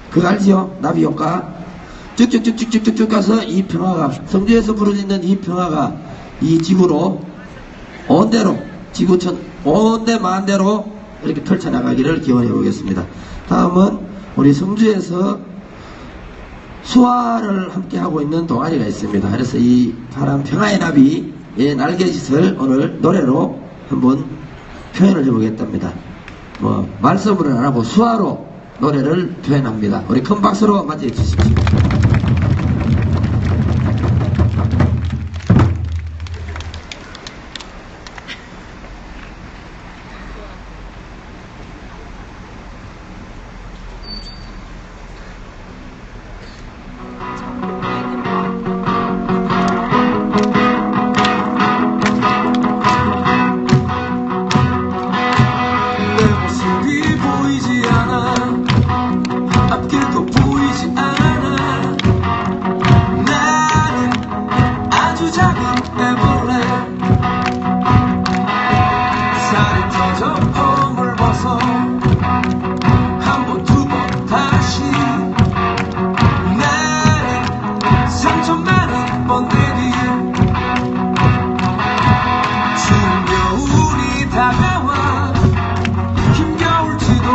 그거 알지요? 나비 효과. 쭉쭉쭉쭉쭉쭉 가서 이 평화가, 성주에서 부르짖는 이 평화가 이 지구로 온대로, 지구촌 온대 만대로 이렇게 펼쳐나가기를 기원해 보겠습니다. 다음은 우리 성주에서 수화를 함께 하고 있는 동아리가 있습니다. 그래서 이 파란 평화의 나비의 날개짓을 오늘 노래로 한번 표현을 해보겠답니다. 뭐 말씀으로는 안 하고 수화로 노래를 표현합니다. 우리 큰 박수로 맞이해 주십시오. 다가와 힘겨울지도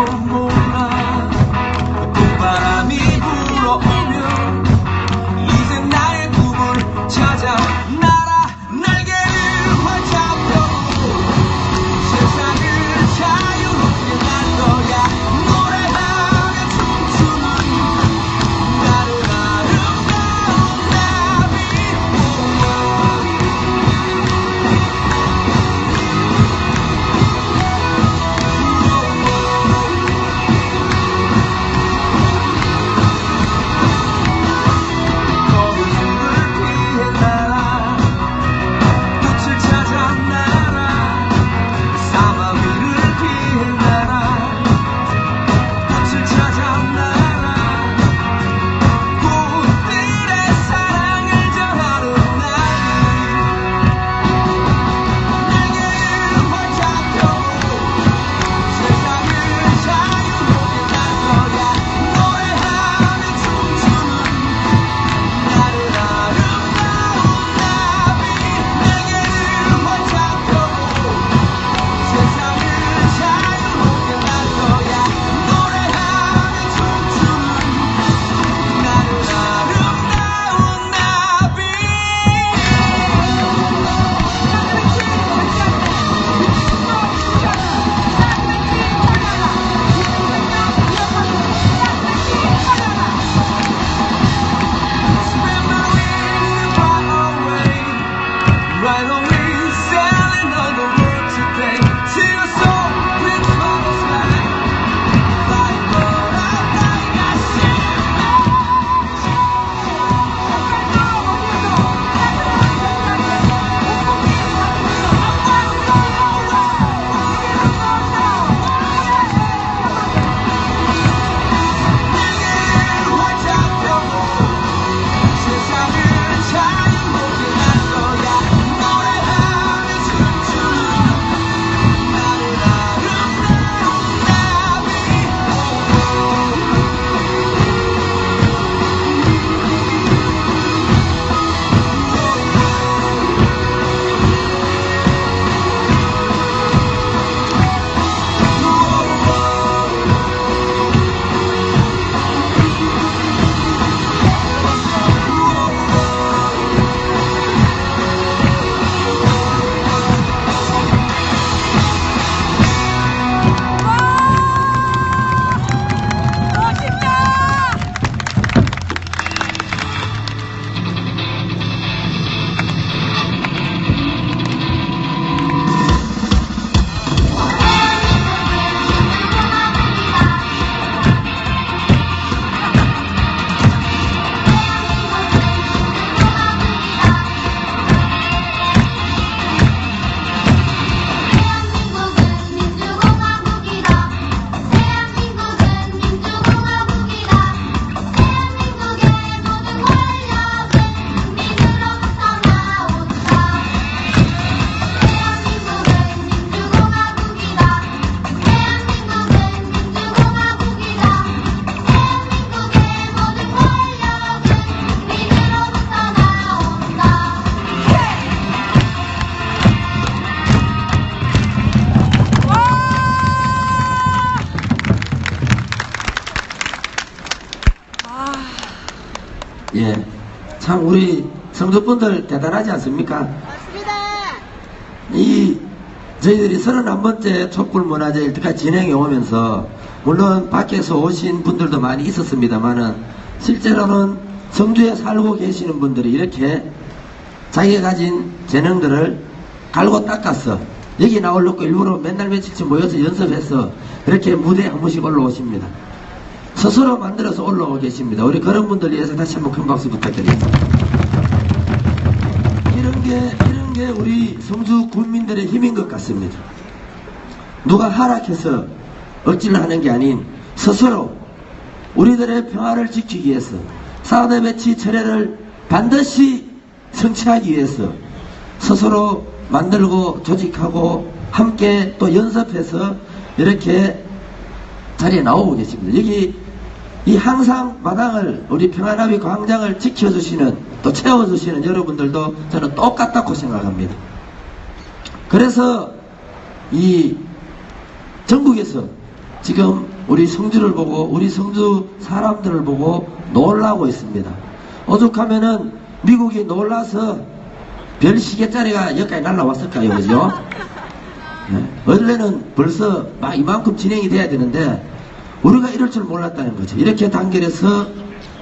예. 참, 우리 성도분들 대단하지 않습니까? 저희들이 31번째 촛불문화제일 때까지 진행해 오면서, 물론 밖에서 오신 분들도 많이 있었습니다만은, 실제로는 성주에 살고 계시는 분들이 이렇게 자기가 가진 재능들을 갈고 닦아서, 여기 나오려고 일부러 맨날 며칠씩 모여서 연습해서, 그렇게 무대에 한 번씩 올라오십니다. 스스로 만들어서 올라오고 계십니다. 우리 그런 분들 위해서 다시 한번 큰 박수 부탁드립니다. 이런 게 우리 성주 군민들의 힘인 것 같습니다. 누가 하락해서 억지를 하는 게 아닌 스스로 우리들의 평화를 지키기 위해서 사드 배치 철회를 반드시 성취하기 위해서 스스로 만들고 조직하고 함께 또 연습해서 이렇게 자리에 나오고 계십니다. 여기 이 항상 마당을 우리 평화나비 광장을 지켜주시는 또 채워주시는 여러분들도 저는 똑같다고 생각합니다. 그래서 이 전국에서 지금 우리 성주를 보고 우리 성주 사람들을 보고 놀라고 있습니다. 오죽하면은 미국이 놀라서 별 시계짜리가 여기까지 날라왔을까요? 그죠? 네. 원래는 벌써 막 이만큼 진행이 돼야 되는데 우리가 이럴 줄 몰랐다는 거죠. 이렇게 단결해서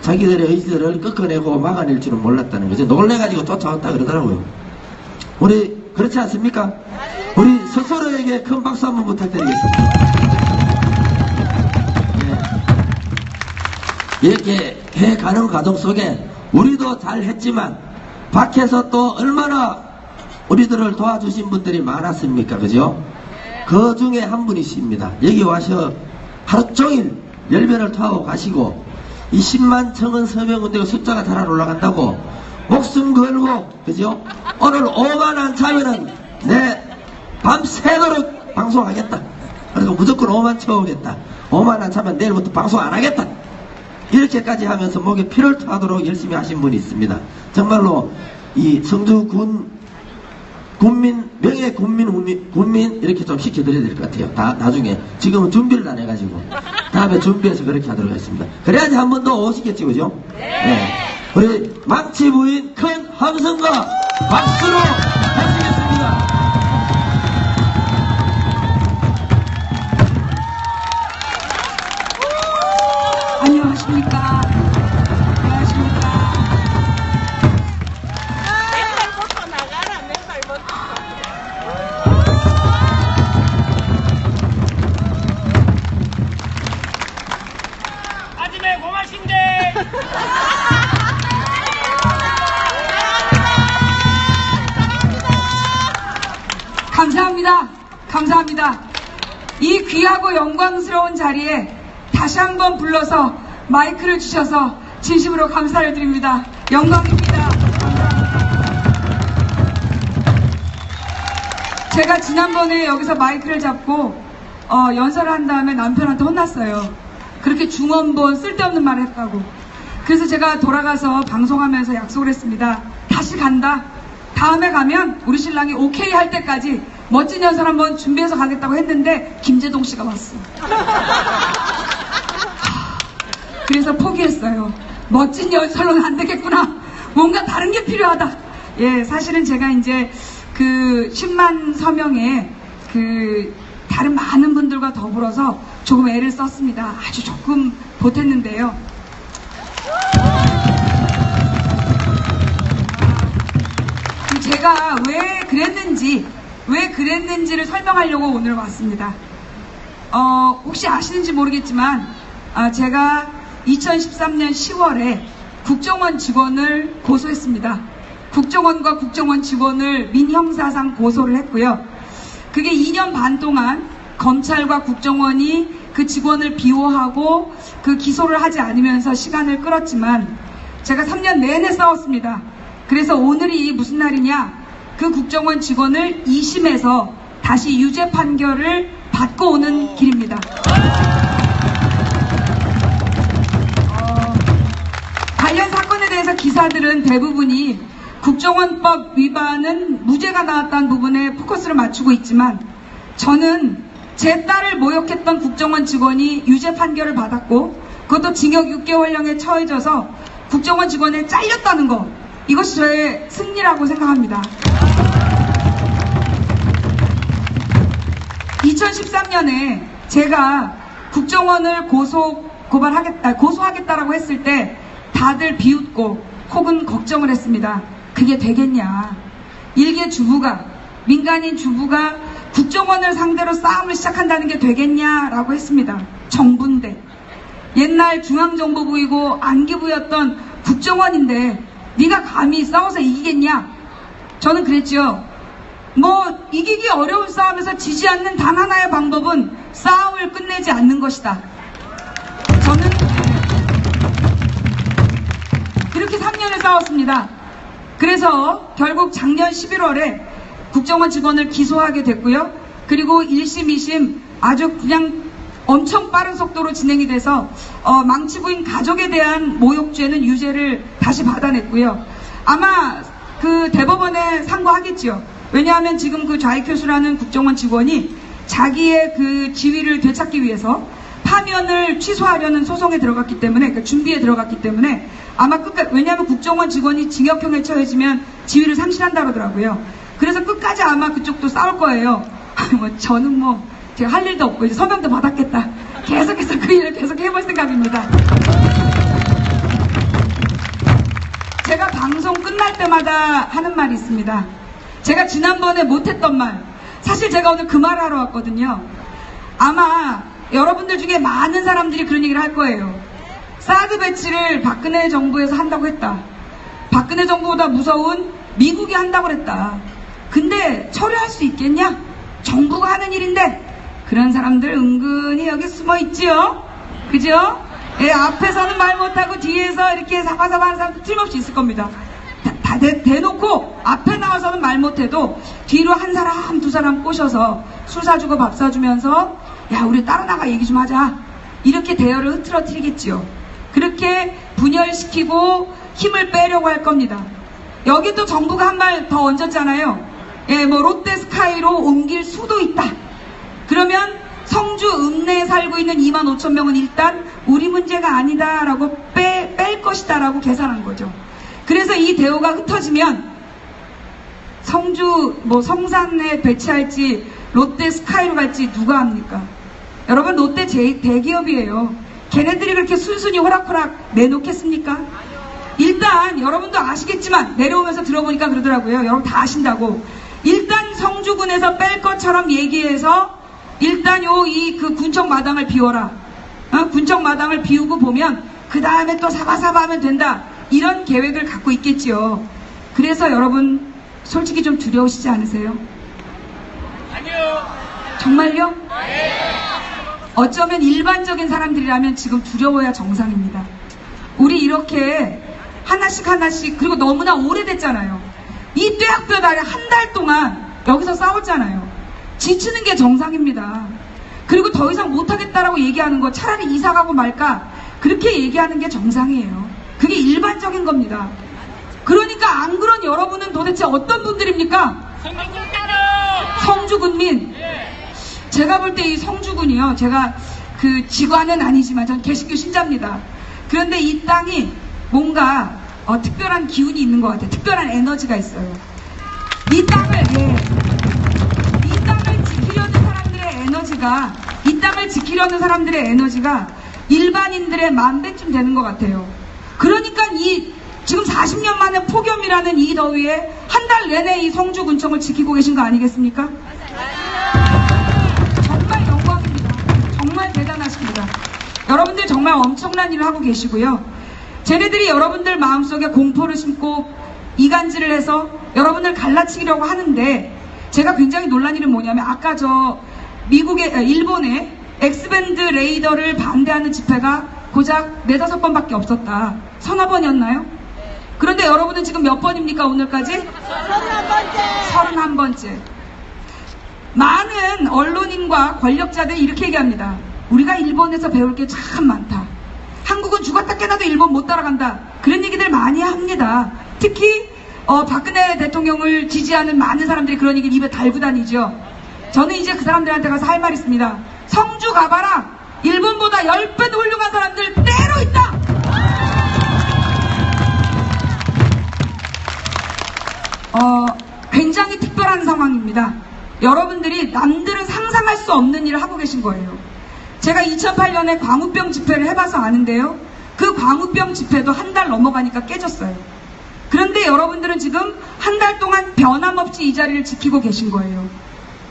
자기들의 의지들을 꺾어내고 막아낼 줄은 몰랐다는 거죠. 놀래가지고 쫓아왔다 그러더라고요. 우리 그렇지 않습니까? 우리 스스로에게 큰 박수 한번 부탁드리겠습니다. 네. 이렇게 해가는 과정 속에 우리도 잘했지만 밖에서 또 얼마나 우리들을 도와주신 분들이 많았습니까? 그죠? 그 중에 한 분이십니다. 여기 와서 하루 종일 열변을 토하고 가시고 이 10만 청원 서명운동의 숫자가 잘 안 올라간다고 목숨 걸고, 그죠? 오늘 5만 안 차면은 내 밤새도록 방송하겠다. 그리고 무조건 5만 채우겠다. 5만 안 차면 내일부터 방송 안 하겠다. 이렇게까지 하면서 목에 피를 토하도록 열심히 하신 분이 있습니다. 정말로 이 성주 군민, 명예 군민 이렇게 좀 시켜드려야 될 것 같아요. 나중에. 지금은 준비를 안 해가지고. 다음에 준비해서 그렇게 하도록 하겠습니다. 그래야지 한 번 더 오시겠지, 그죠? 네. 우리 망치 부인 큰 함성과 박수로 하시겠습니다. 안녕하십니까. 안녕하십니까. 아줌마 고마신데. 감사합니다. 감사합니다. 이 귀하고 영광스러운 자리에 다시 한번 불러서 마이크를 주셔서 진심으로 감사를 드립니다. 영광입니다. 제가 지난번에 여기서 마이크를 잡고 연설을 한 다음에 남편한테 혼났어요. 그렇게 중원본 쓸데없는 말을 했다고. 그래서 제가 돌아가서 방송하면서 약속을 했습니다. 다시 간다. 다음에 가면 우리 신랑이 오케이 할 때까지 멋진 연설 한번 준비해서 가겠다고 했는데 김재동 씨가 왔어. 그래서 포기했어요. 멋진 연설로는 안 되겠구나. 뭔가 다른 게 필요하다. 예, 사실은 제가 이제 그 10만 서명에 그 다른 많은 분들과 더불어서 조금 애를 썼습니다. 아주 조금 보탰는데요. 제가 왜 그랬는지를 설명하려고 오늘 왔습니다. 혹시 아시는지 모르겠지만 제가 2013년 10월에 국정원 직원을 고소했습니다. 국정원과 국정원 직원을 민형사상 고소를 했고요. 그게 2년 반 동안 검찰과 국정원이 그 직원을 비호하고 그 기소를 하지 않으면서 시간을 끌었지만 제가 3년 내내 싸웠습니다. 그래서 오늘이 무슨 날이냐? 그 국정원 직원을 2심에서 다시 유죄 판결을 받고 오는 길입니다. 관련 사건에 대해서 기사들은 대부분이 국정원법 위반은 무죄가 나왔다는 부분에 포커스를 맞추고 있지만 저는 제 딸을 모욕했던 국정원 직원이 유죄 판결을 받았고 그것도 징역 6개월형에 처해져서 국정원 직원에 잘렸다는 거, 이것이 저의 승리라고 생각합니다. 2013년에 제가 국정원을 고소하겠다라고 했을 때 다들 비웃고 혹은 걱정을 했습니다. 그게 되겠냐? 일개 주부가, 민간인 주부가 국정원을 상대로 싸움을 시작한다는 게 되겠냐라고 했습니다. 정부인데, 옛날 중앙정보부이고 안기부였던 국정원인데 네가 감히 싸워서 이기겠냐? 저는 그랬죠. 뭐 이기기 어려운 싸움에서 지지 않는 단 하나의 방법은 싸움을 끝내지 않는 것이다. 저는 그렇게 3년을 싸웠습니다. 그래서 결국 작년 11월에 국정원 직원을 기소하게 됐고요. 그리고 1심, 2심 아주 그냥 엄청 빠른 속도로 진행이 돼서 망치부인 가족에 대한 모욕죄는 유죄를 다시 받아냈고요. 아마 그 대법원에 상고하겠죠. 왜냐하면 지금 그 좌익교수라는 국정원 직원이 자기의 그 지위를 되찾기 위해서 파면을 취소하려는 소송에 들어갔기 때문에, 그러니까 준비에 들어갔기 때문에 아마 끝까지, 왜냐하면 국정원 직원이 징역형에 처해지면 지위를 상실한다 그러더라고요. 그래서 끝까지 아마 그쪽도 싸울 거예요. 저는 뭐 제가 할 일도 없고 이제 서명도 받았겠다. 계속해서 그 일을 계속 해볼 생각입니다. 제가 방송 끝날 때마다 하는 말이 있습니다. 제가 지난번에 못했던 말, 사실 제가 오늘 그 말을 하러 왔거든요. 아마 여러분들 중에 많은 사람들이 그런 얘기를 할 거예요. 사드 배치를 박근혜 정부에서 한다고 했다. 박근혜 정부보다 무서운 미국이 한다고 그랬다. 근데 처리할 수 있겠냐? 정부가 하는 일인데. 그런 사람들 은근히 여기 숨어 있지요? 그죠? 예, 앞에서는 말 못하고 뒤에서 이렇게 사바사바 하는 사람들 틀림없이 있을 겁니다. 다 대놓고 앞에 나와서는 말 못해도 뒤로 한 사람 두 사람 꼬셔서 술 사주고 밥 사주면서 야, 우리 따로 나가 얘기 좀 하자, 이렇게 대열을 흐트러뜨리겠지요. 그렇게 분열시키고 힘을 빼려고 할 겁니다. 여기도 정부가 한 말 더 얹었잖아요. 예, 뭐 롯데 스카이로 옮길 수도 있다. 그러면 성주 읍내에 살고 있는 25,000명은 일단 우리 문제가 아니다라고 뺄 것이다라고 계산한 거죠. 그래서 이 대우가 흩어지면 성주 뭐 성산에 배치할지 롯데 스카이로 갈지 누가 합니까? 여러분, 롯데 대기업이에요. 걔네들이 그렇게 순순히 호락호락 내놓겠습니까? 일단 여러분도 아시겠지만 내려오면서 들어보니까 그러더라고요. 여러분 다 아신다고. 일단 성주군에서 뺄 것처럼 얘기해서 일단 그 군청 마당을 비워라. 군청 마당을 비우고 보면 그 다음에 또 사바사바 하면 된다. 이런 계획을 갖고 있겠지요. 그래서 여러분 솔직히 좀 두려우시지 않으세요? 아니요. 정말요? 어쩌면 일반적인 사람들이라면 지금 두려워야 정상입니다. 우리 이렇게 하나씩 그리고 너무나 오래됐잖아요. 이 떼학볕 아래 한 달 동안 여기서 싸웠잖아요. 지치는 게 정상입니다. 그리고 더 이상 못하겠다라고 얘기하는 거, 차라리 이사가고 말까, 그렇게 얘기하는 게 정상이에요. 그게 일반적인 겁니다. 그러니까 안 그런 여러분은 도대체 어떤 분들입니까? 성주군민. 제가 볼 때 이 성주군이요, 제가 그 직관은 아니지만 전 개신교 신자입니다. 그런데 이 땅이 뭔가 특별한 기운이 있는 것 같아요. 특별한 에너지가 있어요. 이 땅을 지키려는 사람들의 에너지가 일반인들의 10,000배쯤 되는 것 같아요. 그러니까 지금 40년 만에 폭염이라는 이 더위에 한 달 내내 이 성주군청을 지키고 계신 거 아니겠습니까? 정말 영광입니다. 정말 대단하십니다. 여러분들 정말 엄청난 일을 하고 계시고요. 쟤네들이 여러분들 마음속에 공포를 심고 이간질을 해서 여러분들 갈라치기려고 하는데, 제가 굉장히 놀란 일은 뭐냐면, 아까 일본의 엑스밴드 레이더를 반대하는 집회가 고작 4-5번밖에 없었다. 서너 번이었나요? 그런데 여러분은 지금 몇 번입니까, 오늘까지? 31번째. 많은 언론인과 권력자들이 이렇게 얘기합니다. 우리가 일본에서 배울 게 참 많다. 한국은 죽었다 깨나도 일본 못 따라간다. 그런 얘기들 많이 합니다. 특히 박근혜 대통령을 지지하는 많은 사람들이 그런 얘기를 입에 달고 다니죠. 저는 이제 그 사람들한테 가서 할 말 있습니다. 성주 가봐라. 일본보다 10배도 훌륭한 사람들 때로 있다. 일을 하고 계신 거예요. 제가 2008년에 광우병 집회를 해봐서 아는데요. 그 광우병 집회도 한 달 넘어가니까 깨졌어요. 그런데 여러분들은 지금 한 달 동안 변함없이 이 자리를 지키고 계신 거예요.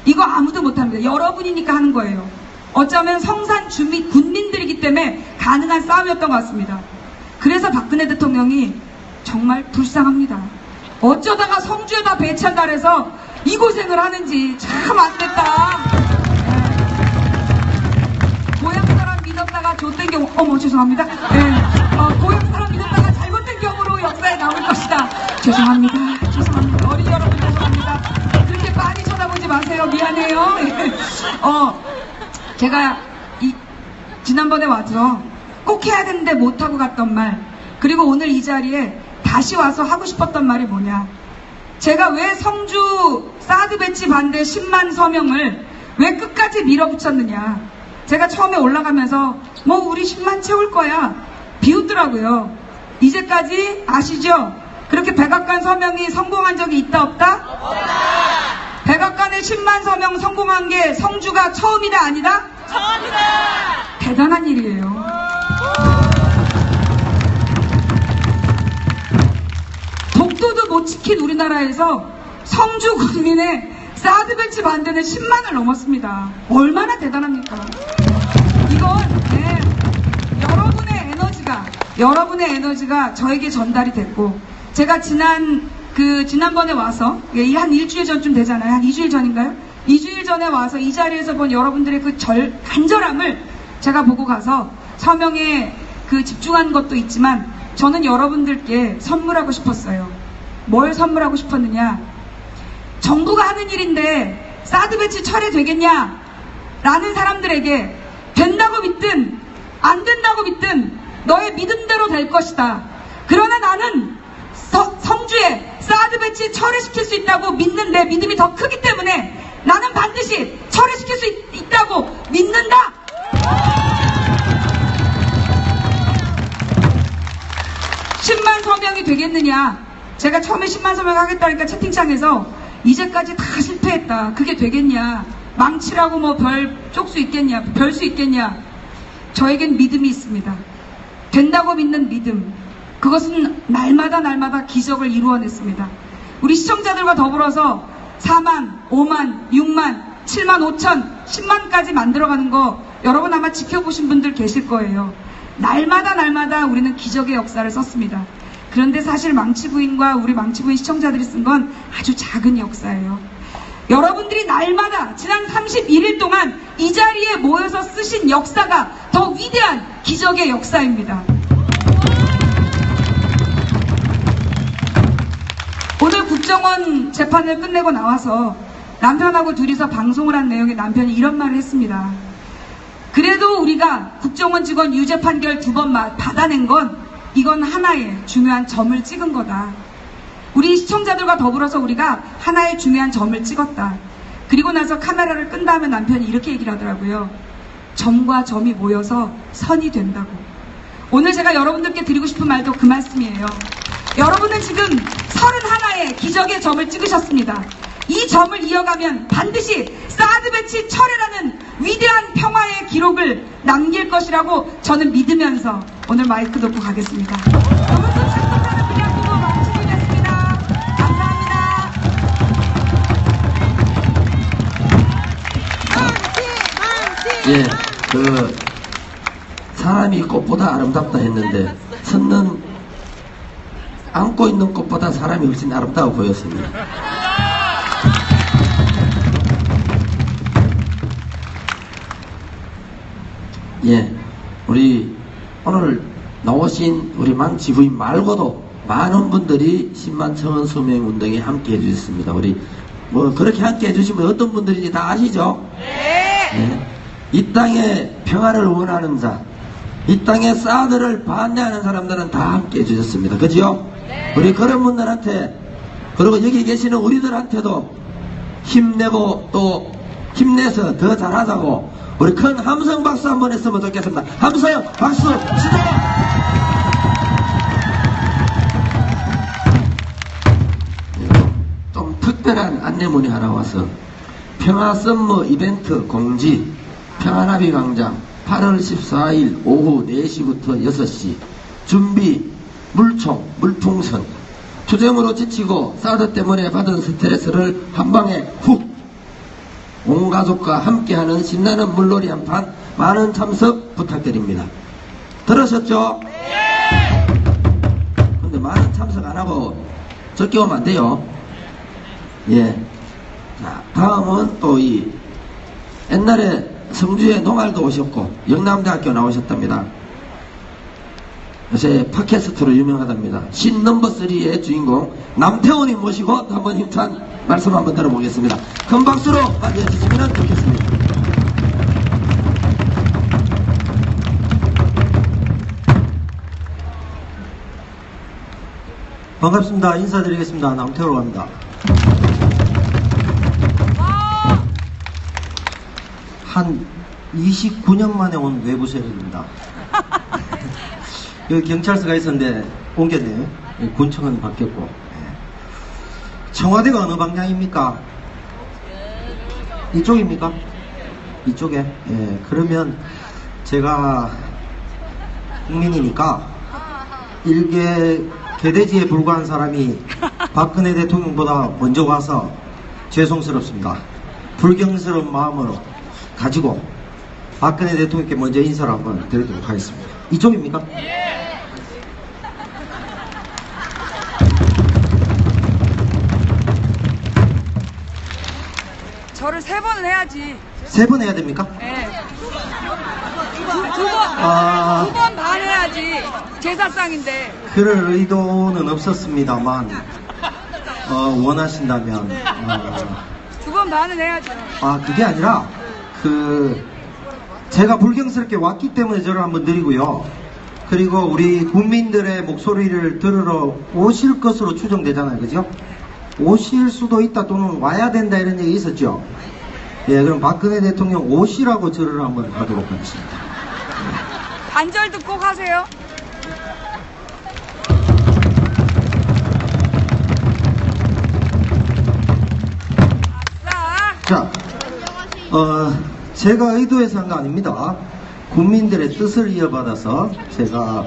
이거 아무도 못합니다. 여러분이니까 하는 거예요. 어쩌면 성산 주민 군민들이기 때문에 가능한 싸움이었던 것 같습니다. 그래서 박근혜 대통령이 정말 불쌍합니다. 어쩌다가 성주에다 배치한다 해서 이 고생을 하는지 참 안됐다. 고향 사람 믿었다가 좆된 경우, 죄송합니다. 고향 사람 믿었다가 잘못된 경우로 역사에 남을 것이다. 죄송합니다. 어린 여러분 죄송합니다. 그렇게 많이 쳐다보지 마세요. 미안해요. 제가 지난번에 와서 꼭 해야 되는데 못하고 갔던 말, 그리고 오늘 이 자리에 다시 와서 하고 싶었던 말이 뭐냐. 제가 왜 성주 사드 배치 반대 10만 서명을 왜 끝까지 밀어붙였느냐. 제가 처음에 올라가면서 우리 10만 채울 거야 비웃더라고요. 이제까지 아시죠? 그렇게 백악관 서명이 성공한 적이 있다 없다? 없다. 백악관의 10만 서명 성공한 게 성주가 처음이다 아니다? 처음이다. 대단한 일이에요. 독도도 못 지킨 우리나라에서 성주 국민의 사드 배치 반대는 10만을 넘었습니다. 얼마나 대단합니까? 이건 여러분의 에너지가 저에게 전달이 됐고, 제가 지난번에 와서 한 일주일 전쯤 되잖아요. 한 2주일 전인가요? 2주일 전에 와서 이 자리에서 본 여러분들의 그 간절함을 제가 보고 가서 서명에 집중한 것도 있지만 저는 여러분들께 선물하고 싶었어요. 뭘 선물하고 싶었느냐? 정부가 하는 일인데 사드 배치 철회되겠냐? 라는 사람들에게 된다고 믿든 안 된다고 믿든 너의 믿음대로 될 것이다. 그러나 나는 성주에 사드 배치 철회시킬 수 있다고 믿는 내 믿음이 더 크기 때문에 나는 반드시 철회시킬 수 있다고 믿는다. 서명이 되겠느냐. 제가 처음에 10만 서명 하겠다니까 채팅창에서 이제까지 다 실패했다. 그게 되겠냐. 망치라고 별 쪽 수 있겠냐. 별 수 있겠냐. 저에겐 믿음이 있습니다. 된다고 믿는 믿음. 그것은 날마다 기적을 이루어냈습니다. 우리 시청자들과 더불어서 4만, 5만, 6만, 7만 5천, 10만까지 만들어가는 거 여러분 아마 지켜보신 분들 계실 거예요. 날마다 우리는 기적의 역사를 썼습니다. 그런데 사실 망치부인과 우리 망치부인 시청자들이 쓴 건 아주 작은 역사예요. 여러분들이 날마다 지난 31일 동안 이 자리에 모여서 쓰신 역사가 더 위대한 기적의 역사입니다. 오늘 국정원 재판을 끝내고 나와서 남편하고 둘이서 방송을 한 내용에 남편이 이런 말을 했습니다. 그래도 우리가 국정원 직원 유죄 판결 2번 받아낸 건 이건 하나의 중요한 점을 찍은 거다. 우리 시청자들과 더불어서 우리가 하나의 중요한 점을 찍었다. 그리고 나서 카메라를 끈 다음에 남편이 이렇게 얘기를 하더라고요. 점과 점이 모여서 선이 된다고. 오늘 제가 여러분들께 드리고 싶은 말도 그 말씀이에요. 여러분은 지금 31의 기적의 점을 찍으셨습니다. 이 점을 이어가면 반드시 사드 배치 철회라는 위대한 평화의 기록을 남길 것이라고 저는 믿으면서 오늘 마이크 놓고 가겠습니다. 여러분 시청자는 그냥 보고 망치부인이었습니다. 감사합니다. 예, 사람이 꽃보다 아름답다 했는데 선는 안고 있는 꽃보다 사람이 훨씬 아름다워 보였습니다. 예, 우리 오늘 나오신 우리 망치부인 말고도 많은 분들이 10만 청원 서명 운동에 함께 해주셨습니다. 우리 그렇게 함께 해주시면 어떤 분들인지 다 아시죠? 네. 이 땅에 평화를 원하는 자, 이 땅에 사드를 반대하는 사람들은 다 함께 해주셨습니다. 그죠? 우리 그런 분들한테, 그리고 여기 계시는 우리들한테도 힘내고 또 힘내서 더 잘하자고 우리 큰 함성 박수 한번 했으면 좋겠습니다. 함성 박수 시작! 좀 특별한 안내문이 하나 와서 평화 썸머 이벤트 공지 평안합의 광장 8월 14일 오후 4시부터 6시 준비 물총 물풍선 투쟁으로 지치고 사드 때문에 받은 스트레스를 한방에 훅 온 가족과 함께하는 신나는 물놀이 한판 많은 참석 부탁드립니다. 들으셨죠? 네! 근데 많은 참석 안하고 적게 오면 안 돼요. 예. 자, 다음은 또 이 옛날에 성주에 농알도 오셨고 영남대학교 나오셨답니다. 요새 팟캐스트로 유명하답니다. 신 넘버3의 주인공 남태원님 모시고 한번 힘찬 말씀 한번 들어보겠습니다. 큰 박수로 맞이해 주시면 좋겠습니다. 반갑습니다. 인사드리겠습니다. 남태호로 합니다. 한 29년 만에 온 외부 세력입니다. 여기 경찰서가 있었는데 옮겼네요. 군청은 바뀌었고. 청와대가 어느 방향입니까? 이쪽입니까? 이쪽에? 예, 그러면 제가 국민이니까 일개 개돼지에 불과한 사람이 박근혜 대통령보다 먼저 와서 죄송스럽습니다. 불경스러운 마음으로 가지고 박근혜 대통령께 먼저 인사를 한번 드리도록 하겠습니다. 이쪽입니까? 저를 3번을 해야지. 3번 해야 됩니까? 네. 아, 2번 반 해야지. 제사상인데. 그럴 의도는 없었습니다만 원하신다면 2번 반은 해야죠. 그게 아니라 제가 불경스럽게 왔기 때문에 저를 한번 드리고요. 그리고 우리 국민들의 목소리를 들으러 오실 것으로 추정되잖아요. 그죠? 오실 수도 있다 또는 와야 된다 이런 얘기 있었죠. 예, 그럼 박근혜 대통령 오시라고 저를 한번 하도록 하겠습니다. 반절도 꼭 하세요. 자, 제가 의도해서 한 거 아닙니다. 국민들의 뜻을 이어받아서 제가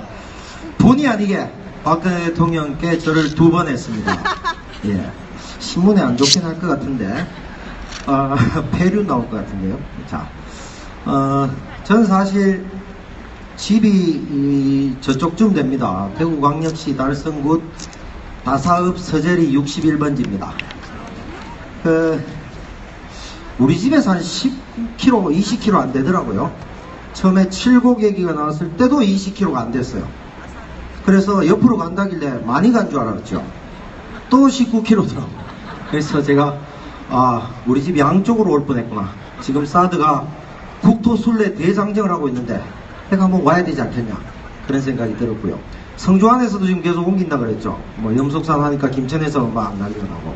본의 아니게 박근혜 대통령께 저를 2번 했습니다. 예, 신문에 안 좋긴 할 것 같은데 폐류 나올 것 같은데요. 자, 저는 사실 집이 저쪽쯤 됩니다. 대구광역시 달성구 다사읍 서재리 61번지입니다. 우리 집에서 한 10km, 20km 안 되더라고요. 처음에 7곡 얘기가 나왔을 때도 20km가 안 됐어요. 그래서 옆으로 간다길래 많이 간 줄 알았죠. 또 19km더라고요. 그래서 제가 우리 집 양쪽으로 올 뻔했구나. 지금 사드가 국토순례 대장정을 하고 있는데 내가 한번 와야 되지 않겠냐 그런 생각이 들었고요. 성주 안에서도 지금 계속 옮긴다 그랬죠. 뭐 염속산 하니까 김천에서 막 난리가 나고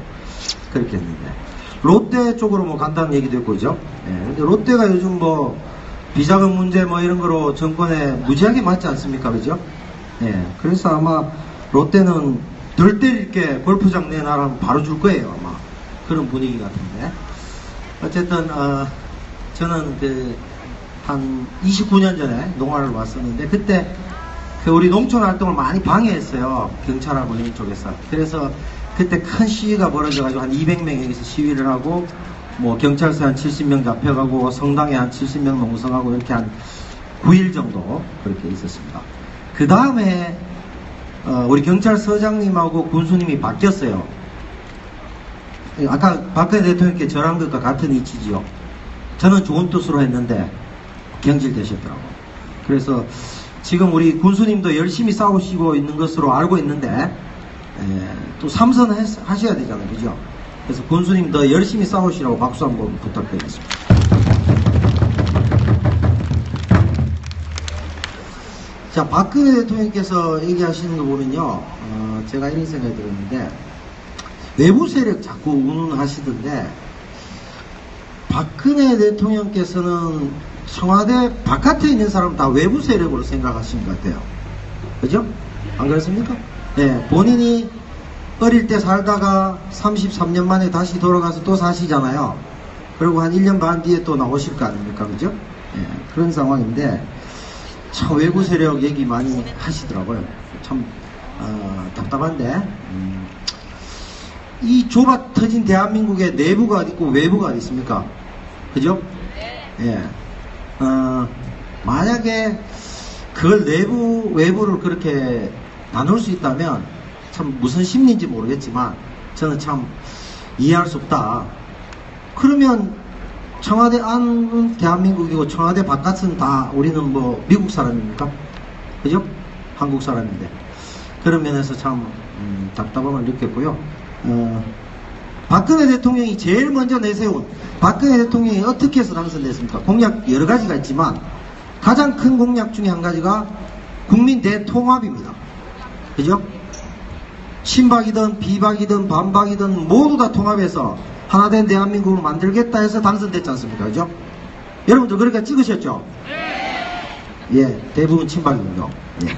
그렇게 했는데 롯데 쪽으로 뭐 간다는 얘기도 있고 그죠. 예, 근데 롯데가 요즘 뭐 비자금 문제 뭐 이런 거로 정권에 무지하게 맞지 않습니까, 그죠? 예, 그래서 아마 롯데는 덜 때릴 게 골프장 내놔라면 바로 줄 거예요, 아마. 그런 분위기 같은데. 어쨌든, 저는 한 29년 전에 농화를 왔었는데, 그때 우리 농촌 활동을 많이 방해했어요. 경찰하고 이런 쪽에서. 그래서 그때 큰 시위가 벌어져가지고 한 200명 여기서 시위를 하고, 뭐 경찰서에 한 70명 잡혀가고 성당에 한 70명 농성하고 이렇게 한 9일 정도 그렇게 있었습니다. 그 다음에 우리 경찰서장님하고 군수님이 바뀌었어요. 아까 박근혜 대통령께 절한 것과 같은 이치지요. 저는 좋은 뜻으로 했는데 경질되셨더라고요. 그래서 지금 우리 군수님도 열심히 싸우시고 있는 것으로 알고 있는데 또 삼선하셔야 되잖아요, 그죠? 그래서 군수님 더 열심히 싸우시라고 박수 한번 부탁드리겠습니다. 자, 박근혜 대통령께서 얘기하시는 거 보면요, 제가 이런 생각이 들었는데, 외부 세력 자꾸 운운하시던데, 박근혜 대통령께서는 청와대 바깥에 있는 사람 다 외부 세력으로 생각하시는 것 같아요. 그죠? 안 그렇습니까? 네, 본인이 어릴 때 살다가 33년 만에 다시 돌아가서 또 사시잖아요. 그리고 한 1년 반 뒤에 또 나오실 거 아닙니까? 그죠? 그런 상황인데 참 외부 세력 얘기 많이 하시더라고요. 참 답답한데 이 좁아 터진 대한민국의 내부가 어디 있고 외부가 어디 있습니까? 그죠? 예. 만약에 그걸 내부 외부를 그렇게 나눌 수 있다면 참 무슨 심리인지 모르겠지만 저는 참 이해할 수 없다. 그러면 청와대 안은 대한민국이고 청와대 바깥은 다 우리는 뭐 미국 사람입니까? 그죠? 한국 사람인데 그런 면에서 참 답답함을 느꼈고요. 박근혜 대통령이 제일 먼저 내세운 박근혜 대통령이 어떻게 해서 당선됐습니까? 공약 여러 가지가 있지만 가장 큰 공약 중에 한 가지가 국민 대통합입니다. 그죠? 친박이든 비박이든 반박이든 모두 다 통합해서 하나된 대한민국을 만들겠다 해서 당선됐지 않습니까? 그죠? 여러분들 그러니까 찍으셨죠? 예, 대부분 친박이군요. 예,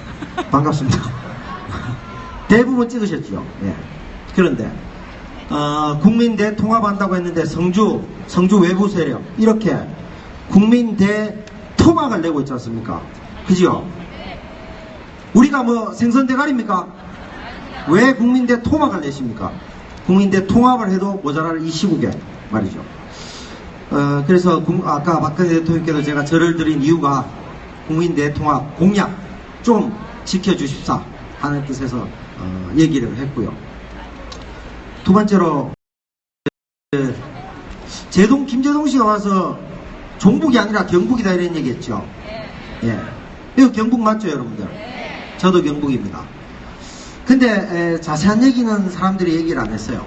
반갑습니다. 대부분 찍으셨죠? 예. 그런데 국민 대통합한다고 했는데 성주 외부 세력 이렇게 국민 대토막을 내고 있지 않습니까? 그죠? 우리가 뭐 생선대가리입니까? 왜 국민 대토막을 내십니까? 국민 대통합을 해도 모자랄 이 시국에 말이죠. 그래서 아까 박근혜 대통령께서 제가 절을 드린 이유가 국민 대통합 공약 좀 지켜주십사 하는 뜻에서 얘기를 했고요. 두 번째로 김재동 씨가 와서 종북이 아니라 경북이다 이런 얘기했죠. 예, 이거 경북 맞죠, 여러분들? 저도 경북입니다. 근데 자세한 얘기는 사람들이 얘기를 안 했어요.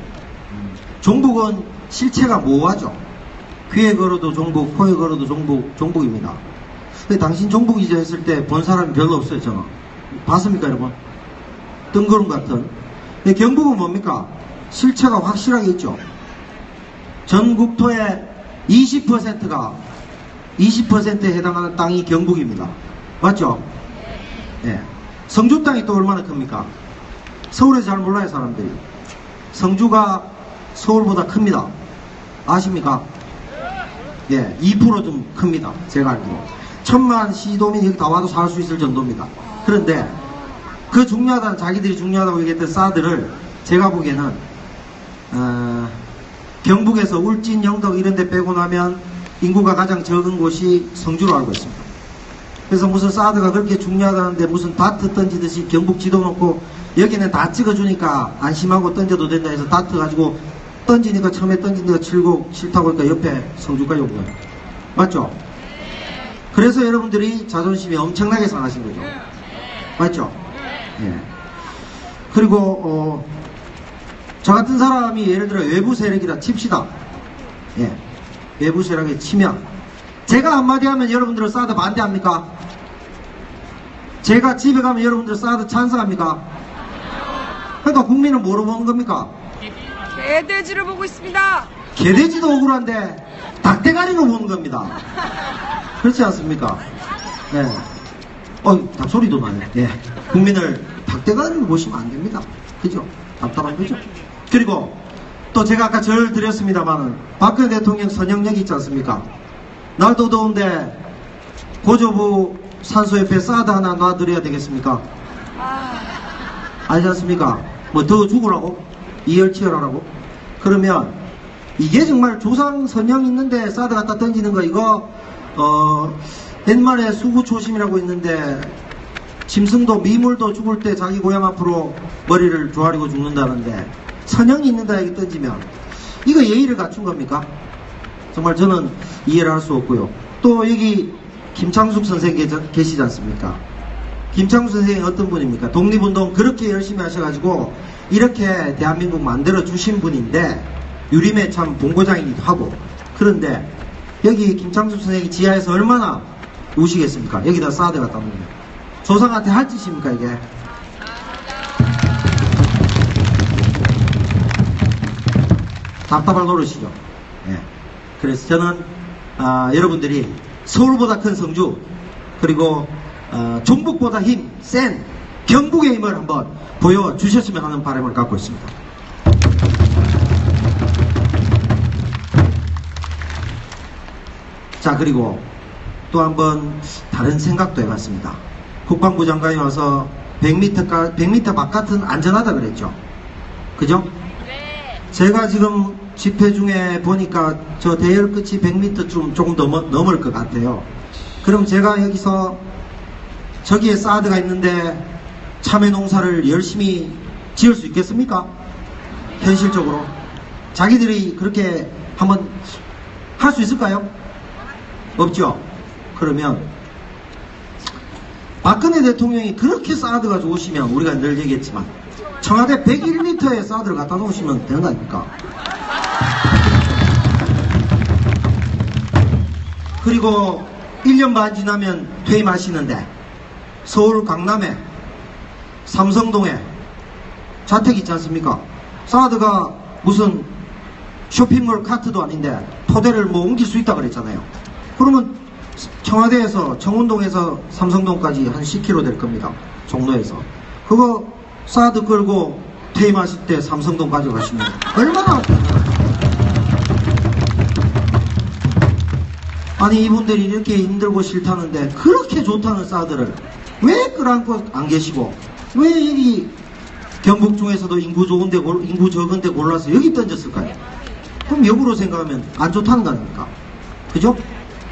종북은 실체가 모호하죠. 귀에 걸어도 종북, 코에 걸어도 종북입니다. 근데 당신 종북이죠 했을 때 본 사람이 별로 없어요, 저는. 봤습니까, 여러분? 뜬구름 같은. 근데 경북은 뭡니까? 실체가 확실하게 있죠. 전 국토의 20%에 해당하는 땅이 경북입니다. 맞죠? 예. 성주 땅이 또 얼마나 큽니까? 서울에서 잘 몰라요, 사람들이. 성주가 서울보다 큽니다. 아십니까? 예, 2% 좀 큽니다. 제가 알기로. 1000만 시도민이 여기 다 와도 살 수 있을 정도입니다. 그런데 그 중요하다는, 자기들이 중요하다고 얘기했던 사드를 제가 보기에는 경북에서 울진, 영덕 이런 데 빼고 나면 인구가 가장 적은 곳이 성주로 알고 있습니다. 그래서 무슨 사드가 그렇게 중요하다는데 무슨 다트 던지듯이 경북 지도 놓고 여기는 다 찍어주니까 안심하고 던져도 된다 해서 다트 가지고 던지니까 처음에 던진 데가 싫다고 하니까 옆에 성주까지 온 거예요. 맞죠? 그래서 여러분들이 자존심이 엄청나게 상하신 거죠. 맞죠? 예. 그리고 저 같은 사람이 예를 들어 외부 세력이다 칩시다. 예. 외부 세력에 치면 제가 한마디 하면 여러분들은 사드 반대합니까? 제가 집에 가면 여러분들 사드 찬성합니까? 그러니까 국민은 뭐로 보는 겁니까? 개돼지를 보고 있습니다. 개돼지도 억울한데 닭대가리로 보는 겁니다. 그렇지 않습니까? 예. 닭소리도 나네. 예. 국민을 닭대가리로 보시면 안 됩니다. 그죠? 답답한 거죠? 그리고 또 제가 아까 절 드렸습니다만은 박근혜 대통령 선영역 있지 않습니까? 날도 더운데 고조부 산소 옆에 사드 하나 놔드려야 되겠습니까? 알지 않습니까? 뭐 더 죽으라고? 이열치열하라고? 그러면 이게 정말 조상 선영 있는데 사드 갖다 던지는 거 이거 옛말에 수구초심이라고 있는데 짐승도 미물도 죽을 때 자기 고향 앞으로 머리를 조아리고 죽는다는데 선영이 있는다 여기 던지면 이거 예의를 갖춘 겁니까? 정말 저는 이해를 할 수 없고요. 또 여기 김창숙 선생 계시지 않습니까? 김창숙 선생이 어떤 분입니까? 독립운동 그렇게 열심히 하셔가지고 이렇게 대한민국 만들어 주신 분인데 유림의 참 본고장이기도 하고 그런데 여기 김창숙 선생이 지하에서 얼마나 우시겠습니까? 여기다 사드 갖다 놓는 거 조상한테 할 짓입니까 이게? 답답할 노릇이죠. 예. 그래서 저는 여러분들이 서울보다 큰 성주 그리고 종북보다 힘 센 경북의 힘을 한번 보여주셨으면 하는 바람을 갖고 있습니다. 자 그리고 또 한번 다른 생각도 해봤습니다. 국방부 장관이 와서 100m 바깥은 안전하다 그랬죠. 그죠? 제가 지금 집회 중에 보니까 저 대열 끝이 100m 조금 넘을 것 같아요. 그럼 제가 여기서 저기에 사드가 있는데 참외 농사를 열심히 지을 수 있겠습니까? 현실적으로. 자기들이 그렇게 한번 할 수 있을까요? 없죠? 그러면 박근혜 대통령이 그렇게 사드가 좋으시면 우리가 늘 얘기했지만 청와대 101m에 사드를 갖다 놓으시면 되는 거 아닙니까? 그리고 1년 반 지나면 퇴임하시는데 서울 강남에 삼성동에 자택 있지 않습니까? 사드가 무슨 쇼핑몰 카트도 아닌데 토대를 뭐 옮길 수 있다 그랬잖아요. 그러면 청와대에서 청운동에서 삼성동까지 한 10km 될 겁니다. 종로에서. 그거 사드 끌고 퇴임하실 때 삼성동 가져가시면 얼마나 아니 이분들이 이렇게 힘들고 싫다는데 그렇게 좋다는 사드를 왜 끌어안고 안 계시고 왜 여기 경북 중에서도 인구 적은데 골라서 여기 던졌을까요? 그럼 역으로 생각하면 안 좋다는 거 아닙니까? 그죠?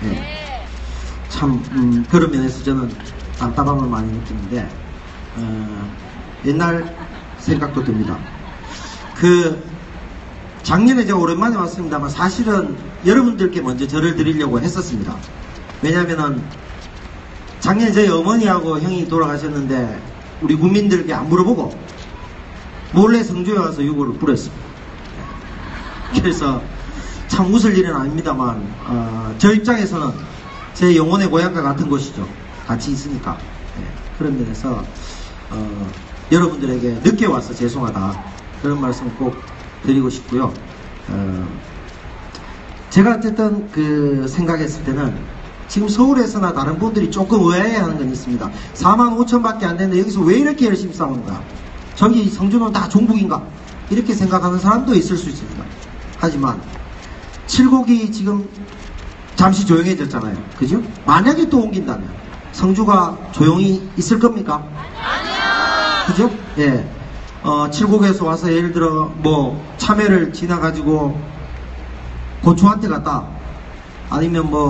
네. 참 그런 면에서 저는 답답함을 많이 느끼는데 옛날 생각도 듭니다. 작년에 제가 오랜만에 왔습니다만 사실은 여러분들께 먼저 절을 드리려고 했었습니다. 왜냐면은 작년에 저희 어머니하고 형이 돌아가셨는데 우리 국민들께 안 물어보고 몰래 성주에 와서 유골을 뿌렸습니다. 그래서 참 웃을 일은 아닙니다만 저 입장에서는 제 영혼의 고향과 같은 곳이죠. 같이 있으니까. 네. 그런 면에서 여러분들에게 늦게 와서 죄송하다 그런 말씀 꼭 드리고 싶고요. 제가 어쨌든 생각했을 때는 지금 서울에서나 다른 분들이 조금 의아해하는 건 있습니다. 45,000밖에 안 되는데 여기서 왜 이렇게 열심히 싸우는가? 저기 성주는 다 종북인가? 이렇게 생각하는 사람도 있을 수 있습니다. 하지만 칠곡이 지금 잠시 조용해졌잖아요. 그죠? 만약에 또 옮긴다면 성주가 조용히 있을 겁니까? 아니요. 그죠? 예. 칠곡에서 와서 예를 들어 뭐 참외를 지나가지고 고추한테 갔다 아니면 뭐